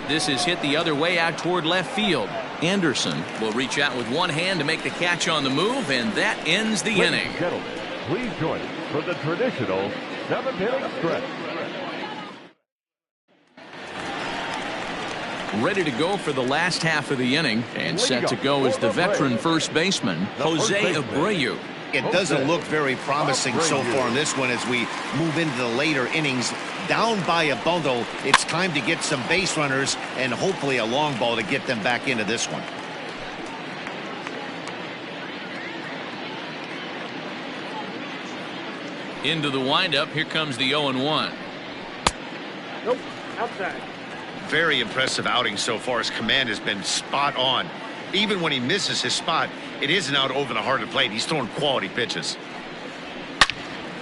Speaker 1: This is hit the other way out toward left field. Anderson will reach out with one hand to make the catch on the move, and that ends the inning.
Speaker 5: Gentlemen, please join us for the traditional 7th-inning stretch.
Speaker 1: Ready to go for the last half of the inning, and set to go is the veteran first baseman, Jose Abreu.
Speaker 2: It doesn't look very promising so far in this one as we move into the later innings. Down by a bundle, it's time to get some base runners and hopefully a long ball to get them back into this one.
Speaker 1: Into the windup, here comes the 0-1.
Speaker 6: Nope, outside.
Speaker 2: Very impressive outing so far. His command has been spot on. Even when he misses his spot, it isn't out over the heart of the plate. He's throwing quality pitches.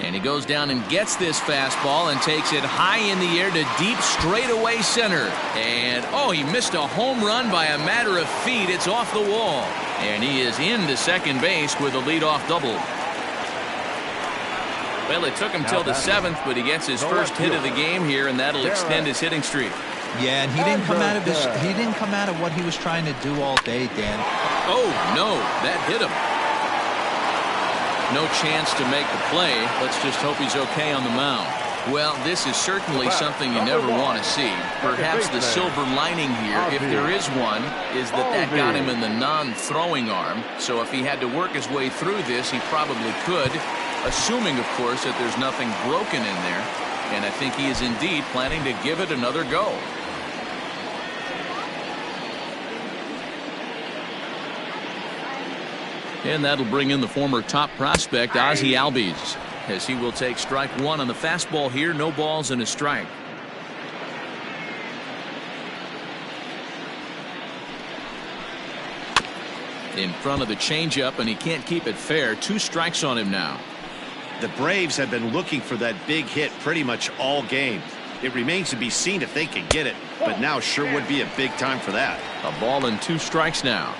Speaker 1: And he goes down and gets this fastball and takes it high in the air to deep straightaway center. And, oh, he missed a home run by a matter of feet. It's off the wall. And he is into second base with a leadoff double. Well, it took him till the 7th, but he gets his first hit of the game here, and that'll extend his hitting streak.
Speaker 3: Yeah, and he didn't come out of what he was trying to do all day, Dan.
Speaker 1: Oh, no, that hit him. No chance to make the play. Let's just hope he's okay on the mound. Well, this is certainly something you never want to see. Perhaps the silver lining here, if there is one, is that got him in the non-throwing arm. So if he had to work his way through this, he probably could, assuming, of course, that there's nothing broken in there. And I think he is indeed planning to give it another go. And that'll bring in the former top prospect, Ozzie Albies, as he will take strike 1 on the fastball here. No balls and a strike. In front of the changeup, and he can't keep it fair. 2 strikes on him now.
Speaker 4: The Braves have been looking for that big hit pretty much all game. It remains to be seen if they can get it, but now sure would be a big time for that.
Speaker 1: A ball and 2 strikes now.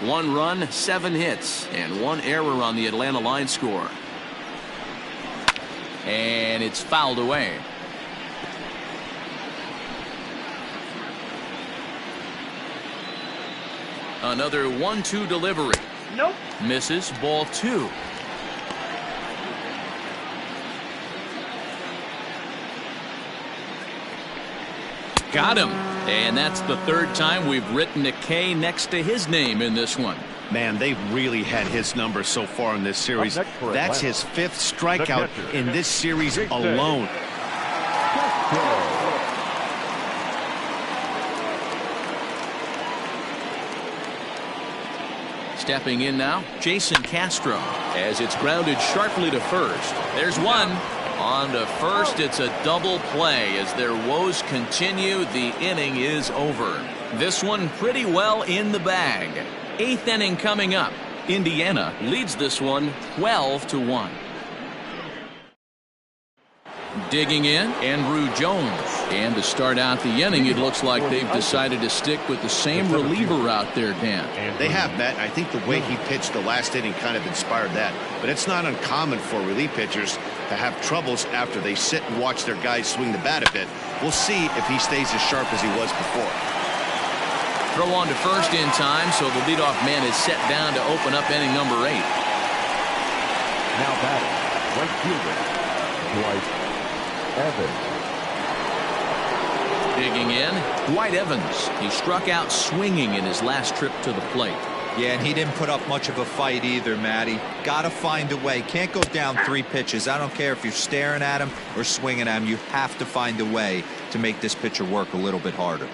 Speaker 1: 1 run, 7 hits, and 1 error on the Atlanta line score. And it's fouled away. Another 1-2 delivery.
Speaker 6: Nope.
Speaker 1: Misses, ball 2. Got him. And that's the 3rd time we've written a K next to his name in this one.
Speaker 4: Man, they've really had his number so far in this series. That's his 5th strikeout in this series alone.
Speaker 1: Stepping in now, Jason Castro, as it's grounded sharply to first. There's one. On to first, it's a double play. As their woes continue, the inning is over. This one pretty well in the bag. 8th inning coming up. Indiana leads this one 12-1. Digging in, Andrew Jones. And to start out the inning, it looks like they've decided to stick with the same reliever out there, Dan.
Speaker 4: They have, Matt. I think the way he pitched the last inning kind of inspired that. But it's not uncommon for relief pitchers to have troubles after they sit and watch their guys swing the bat a bit. We'll see if he stays as sharp as he was before.
Speaker 1: Throw on to first in time, so the leadoff man is set down to open up inning number 8.
Speaker 5: Now batting, right fielder, Dwight Evans.
Speaker 1: Digging in, Dwight Evans. He struck out swinging in his last trip to the plate.
Speaker 3: Yeah, and he didn't put up much of a fight either, Matty. Gotta find a way. Can't go down 3 pitches. I don't care if you're staring at him or swinging at him. You have to find a way to make this pitcher work a little bit harder.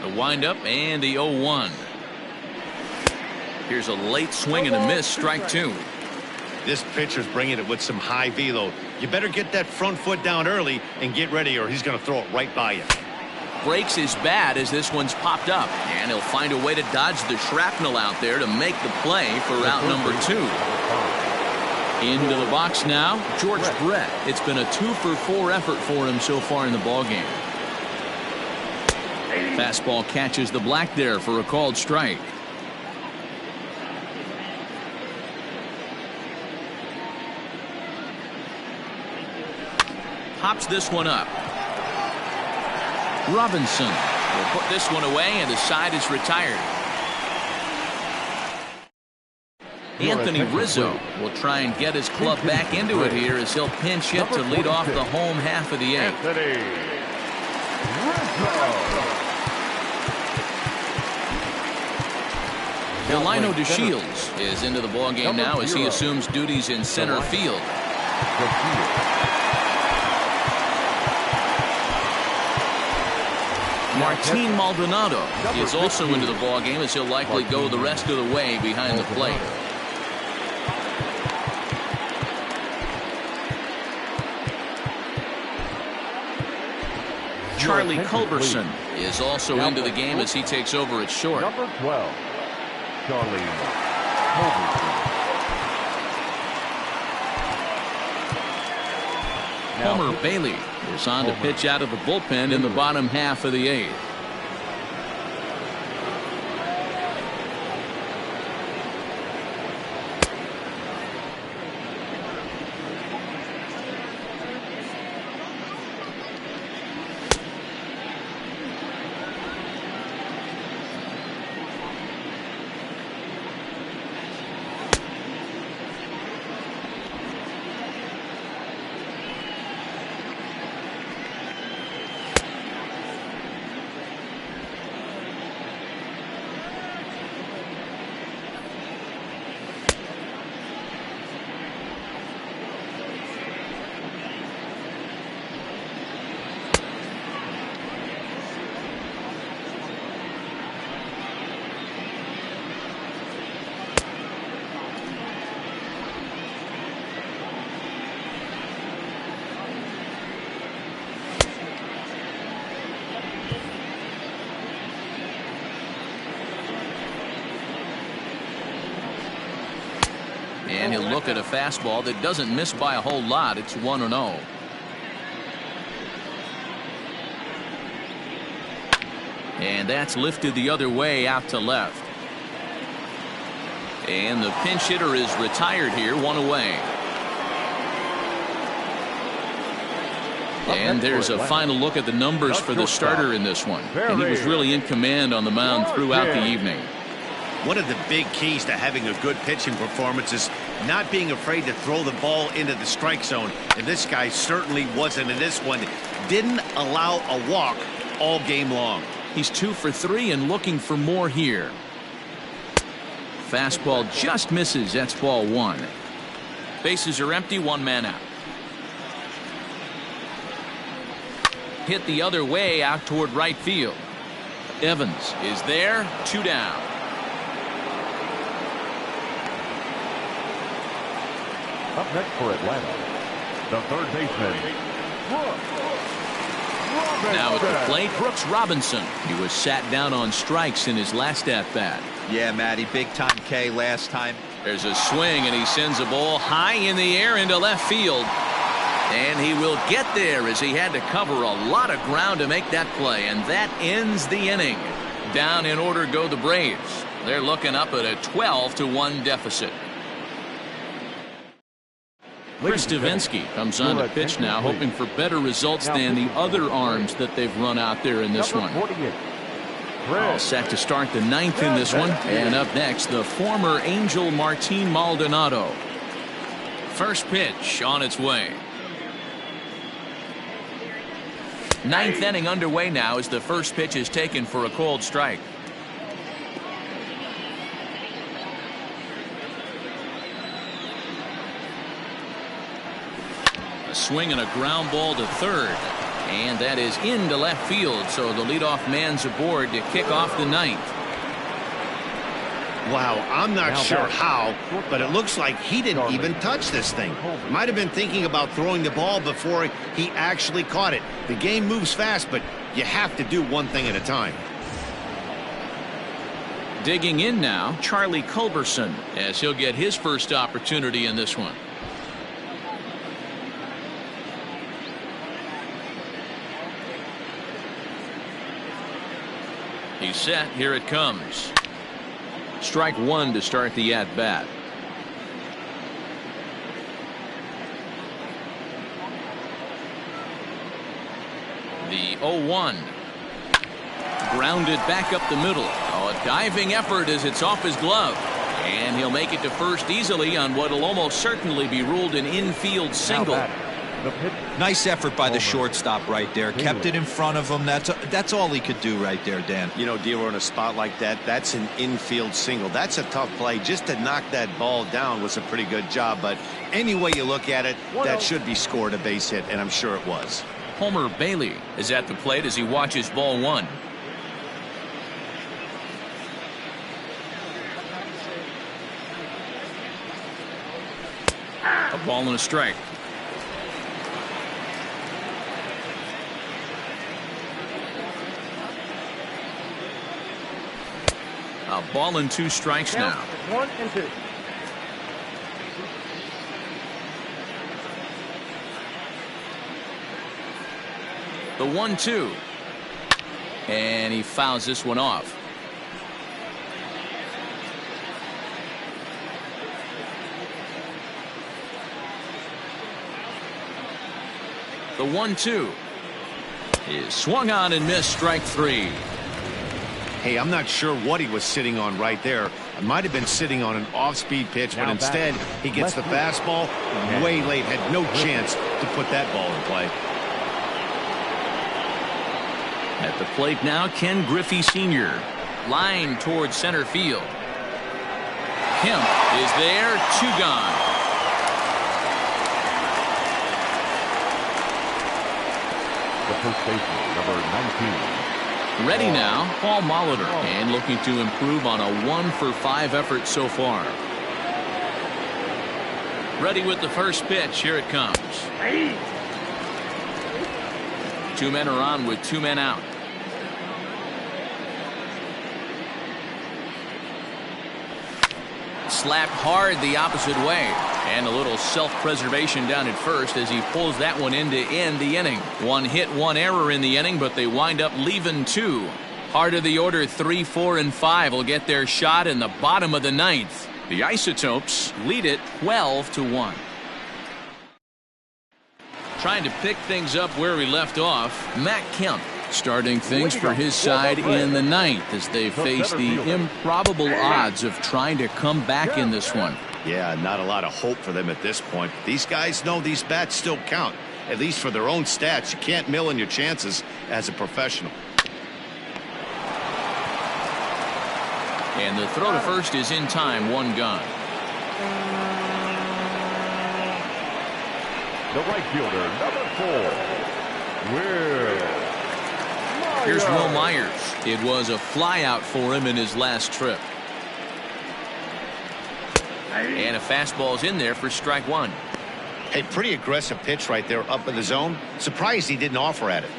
Speaker 1: The windup and the 0-1. Here's a late swing and a miss, strike 2.
Speaker 2: This pitcher's bringing it with some high velo. You better get that front foot down early and get ready, or he's going to throw it right by you.
Speaker 1: Breaks his bat as this one's popped up, and he'll find a way to dodge the shrapnel out there to make the play for out number 2. Into the box now, George Brett. It's been a 2-for-4 effort for him so far in the ballgame. Fastball catches the black there for a called strike. Pops this one up. Robinson will put this one away, and the side is retired. Anthony Rizzo will try and get his club back into it here as he'll pinch hit to lead off the home half of the 8th. Delino DeShields is into the ballgame now as he assumes duties in center field. Martin Maldonado is also into the ballgame as he'll likely go the rest of the way behind the plate. Charlie Culberson is also into the game as he takes over at short.
Speaker 5: Number 12, Charlie Culberson.
Speaker 1: Homer Bailey is on to pitch out of the bullpen in the bottom half of the 8th. And he'll look at a fastball that doesn't miss by a whole lot. It's 1-0. And that's lifted the other way out to left. And the pinch hitter is retired here, 1 away. And there's a final look at the numbers for the starter in this one. And he was really in command on the mound throughout the evening.
Speaker 2: One of the big keys to having a good pitching performance is not being afraid to throw the ball into the strike zone. And this guy certainly wasn't in this one. Didn't allow a walk all game long.
Speaker 1: He's 2 for 3 and looking for more here. Fastball just misses. That's ball 1. Bases are empty. 1 man out. Hit the other way out toward right field. Evans is there. 2 down.
Speaker 5: Up next for Atlanta, the third baseman,
Speaker 1: Now at the plate, Brooks Robinson. He was sat down on strikes in his last at-bat.
Speaker 3: Yeah, Matty, big time K last time.
Speaker 1: There's a swing, and he sends a ball high in the air into left field. And he will get there as he had to cover a lot of ground to make that play. And that ends the inning. Down in order go the Braves. They're looking up at a 12-1 deficit. Chris Davinsky comes on to pitch now, hoping for better results than the other arms that they've run out there in this one. All set to start the 9th in this one. And up next, the former Angel Martin Maldonado. First pitch on its way. 9th inning underway now as the first pitch is taken for a called strike. A swing and a ground ball to third. And that is into left field, so the leadoff man's aboard to kick off the ninth.
Speaker 2: Wow, I'm not
Speaker 5: Now
Speaker 2: sure
Speaker 5: back.
Speaker 2: how, but it looks like he didn't even touch this thing. Might have been thinking about throwing the ball before he actually caught it. The game moves fast, but you have to do one thing at a time.
Speaker 1: Digging in now, Charlie Culberson, as he'll get his first opportunity in this one. He's set. Here it comes. Strike one to start the at-bat. The 0-1. Grounded back up the middle. Oh, a diving effort as it's off his glove. And he'll make it to first easily on what will almost certainly be ruled an infield single.
Speaker 3: Nice effort by the shortstop right there. Kept it in front of him. That's all he could do right there, Dan.
Speaker 4: You know, Dealer, in a spot like that, that's an infield single. That's a tough play. Just to knock that ball down was a pretty good job. But any way you look at it, that should be scored a base hit, and I'm sure it was.
Speaker 1: Homer Bailey is at the plate as he watches ball one. A ball and a strike. A ball and two strikes now.
Speaker 6: 1-2.
Speaker 1: The 1-2. And he fouls this one off. The 1-2 is swung on and missed, strike three.
Speaker 2: Hey, I'm not sure what he was sitting on right there. It might have been sitting on an off-speed pitch, but instead he gets the fastball way late. Had no chance to put that ball in play.
Speaker 1: At the plate now, Ken Griffey Sr. Line towards center field. Kemp is there, two gone.
Speaker 5: The first baseman, number 19.
Speaker 1: Ready now, Paul Molitor, and looking to improve on a 1-for-5 effort so far. Ready with the first pitch. Here it comes. Two men are on with two men out. Slapped hard the opposite way. And a little self-preservation down at first as he pulls that one in to end the inning. One hit, one error in the inning, but they wind up leaving two. Heart of the order 3, 4, and 5 will get their shot in the bottom of the ninth. The Isotopes lead it 12-1. Trying to pick things up where we left off, Matt Kemp starting things for his side in the ninth as they face the improbable odds of trying to come back in this one.
Speaker 2: Yeah, not a lot of hope for them at this point. These guys know these bats still count, at least for their own stats. You can't mill in your chances as a professional.
Speaker 1: And the throw to first is in time, one gone.
Speaker 5: The right fielder, number 4, Will.
Speaker 1: Here's Will Myers. It was a flyout for him in his last trip. And a fastball's in there for strike one.
Speaker 2: Hey, pretty aggressive pitch right there up in the zone. Surprised he didn't offer at it.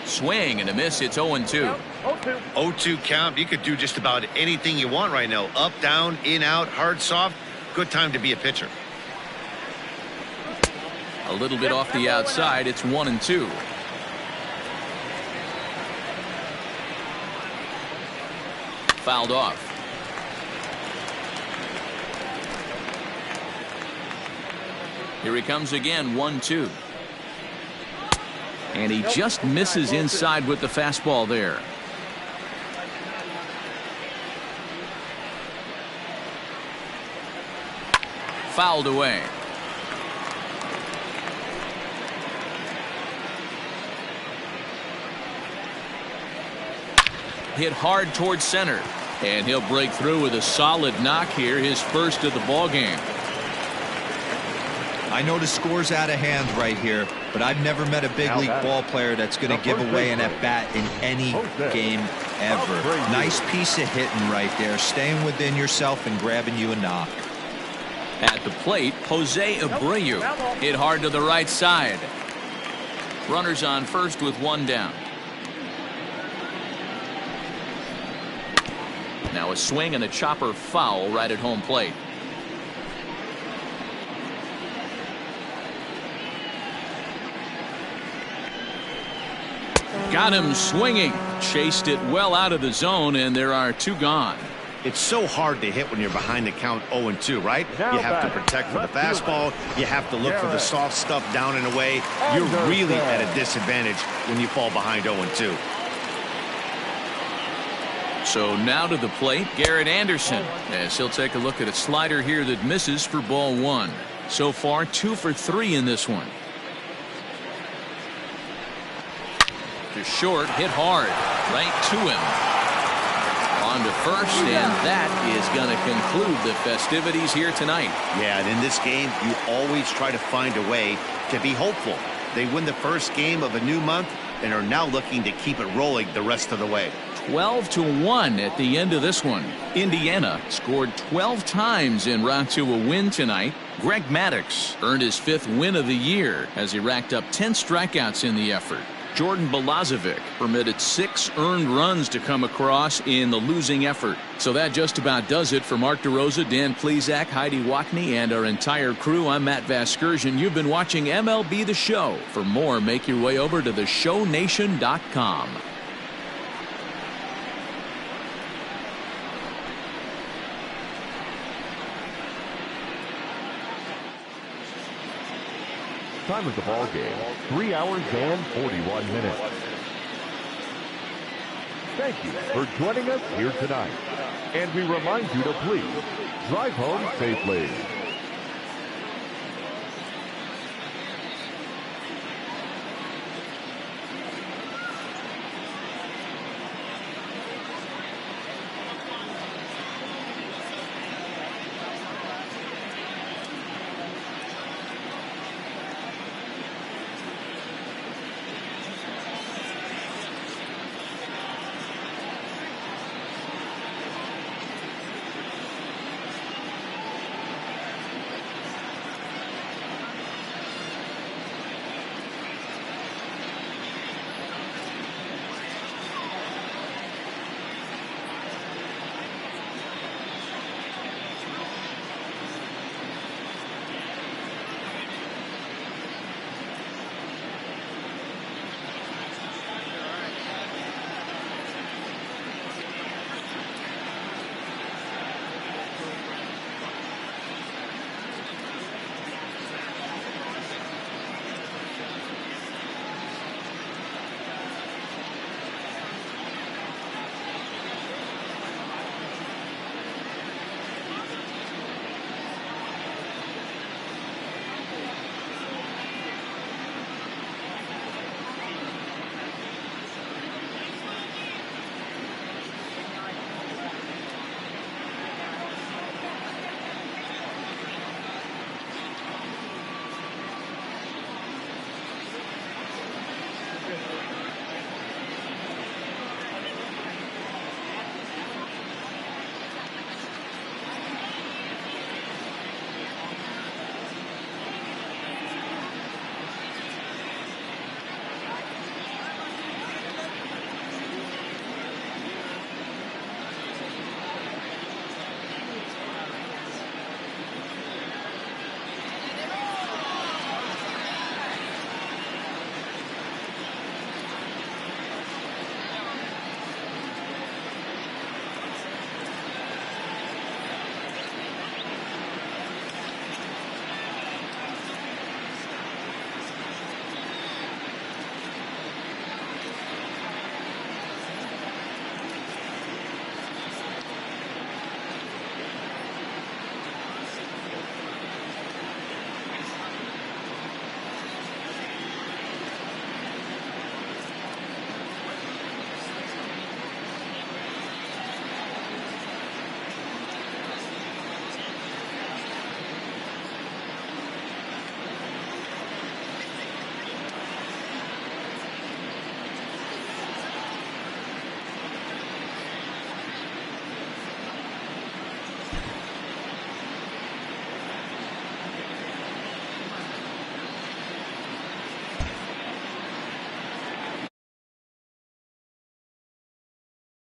Speaker 1: Swing and a miss. It's 0-2.
Speaker 2: 0-2 count. You could do just about anything you want right now. Up, down, in, out, hard, soft. Good time to be a pitcher.
Speaker 1: A little bit off the outside. It's 1-2. Fouled off. Here he comes again, 1-2. And he just misses inside with the fastball there. Fouled away. Hit hard towards center, and he'll break through with a solid knock here, his first of the ball game.
Speaker 3: I know the score's out of hand right here, but I've never met a big league ball player that's going to give away an at-bat in any game ever. Nice piece of hitting right there, staying within yourself and grabbing you a knock.
Speaker 1: At the plate, Jose Abreu hit hard to the right side. Runners on first with one down. Now a swing and a chopper foul right at home plate. Got him swinging. Chased it well out of the zone, and there are two gone.
Speaker 2: It's so hard to hit when you're behind the count 0-2, right? You have to protect for the fastball. You have to look for the soft stuff down and away. You're really at a disadvantage when you fall behind 0-2.
Speaker 1: So now to the plate, Garrett Anderson, as he'll take a look at a slider here that misses for ball one. So far, 2 for 3 in this one. To short, hit hard, right to him. On to first, and that is going to conclude the festivities here tonight.
Speaker 2: Yeah, and in this game, you always try to find a way to be hopeful. They win the first game of a new month and are now looking to keep it rolling the rest of the way.
Speaker 1: 12-1 at the end of this one. Indiana scored 12 times en route to a win tonight. Greg Maddux earned his 5th win of the year as he racked up 10 strikeouts in the effort. Jordan Balazovic permitted 6 earned runs to come across in the losing effort. So that just about does it for Mark DeRosa, Dan Plesac, Heidi Wackney, and our entire crew. I'm Matt Vasgersian. You've been watching MLB The Show. For more, make your way over to theshownation.com.
Speaker 5: Time of the ball game, 3 hours and 41 minutes. Thank you for joining us here tonight. And we remind you to please drive home safely.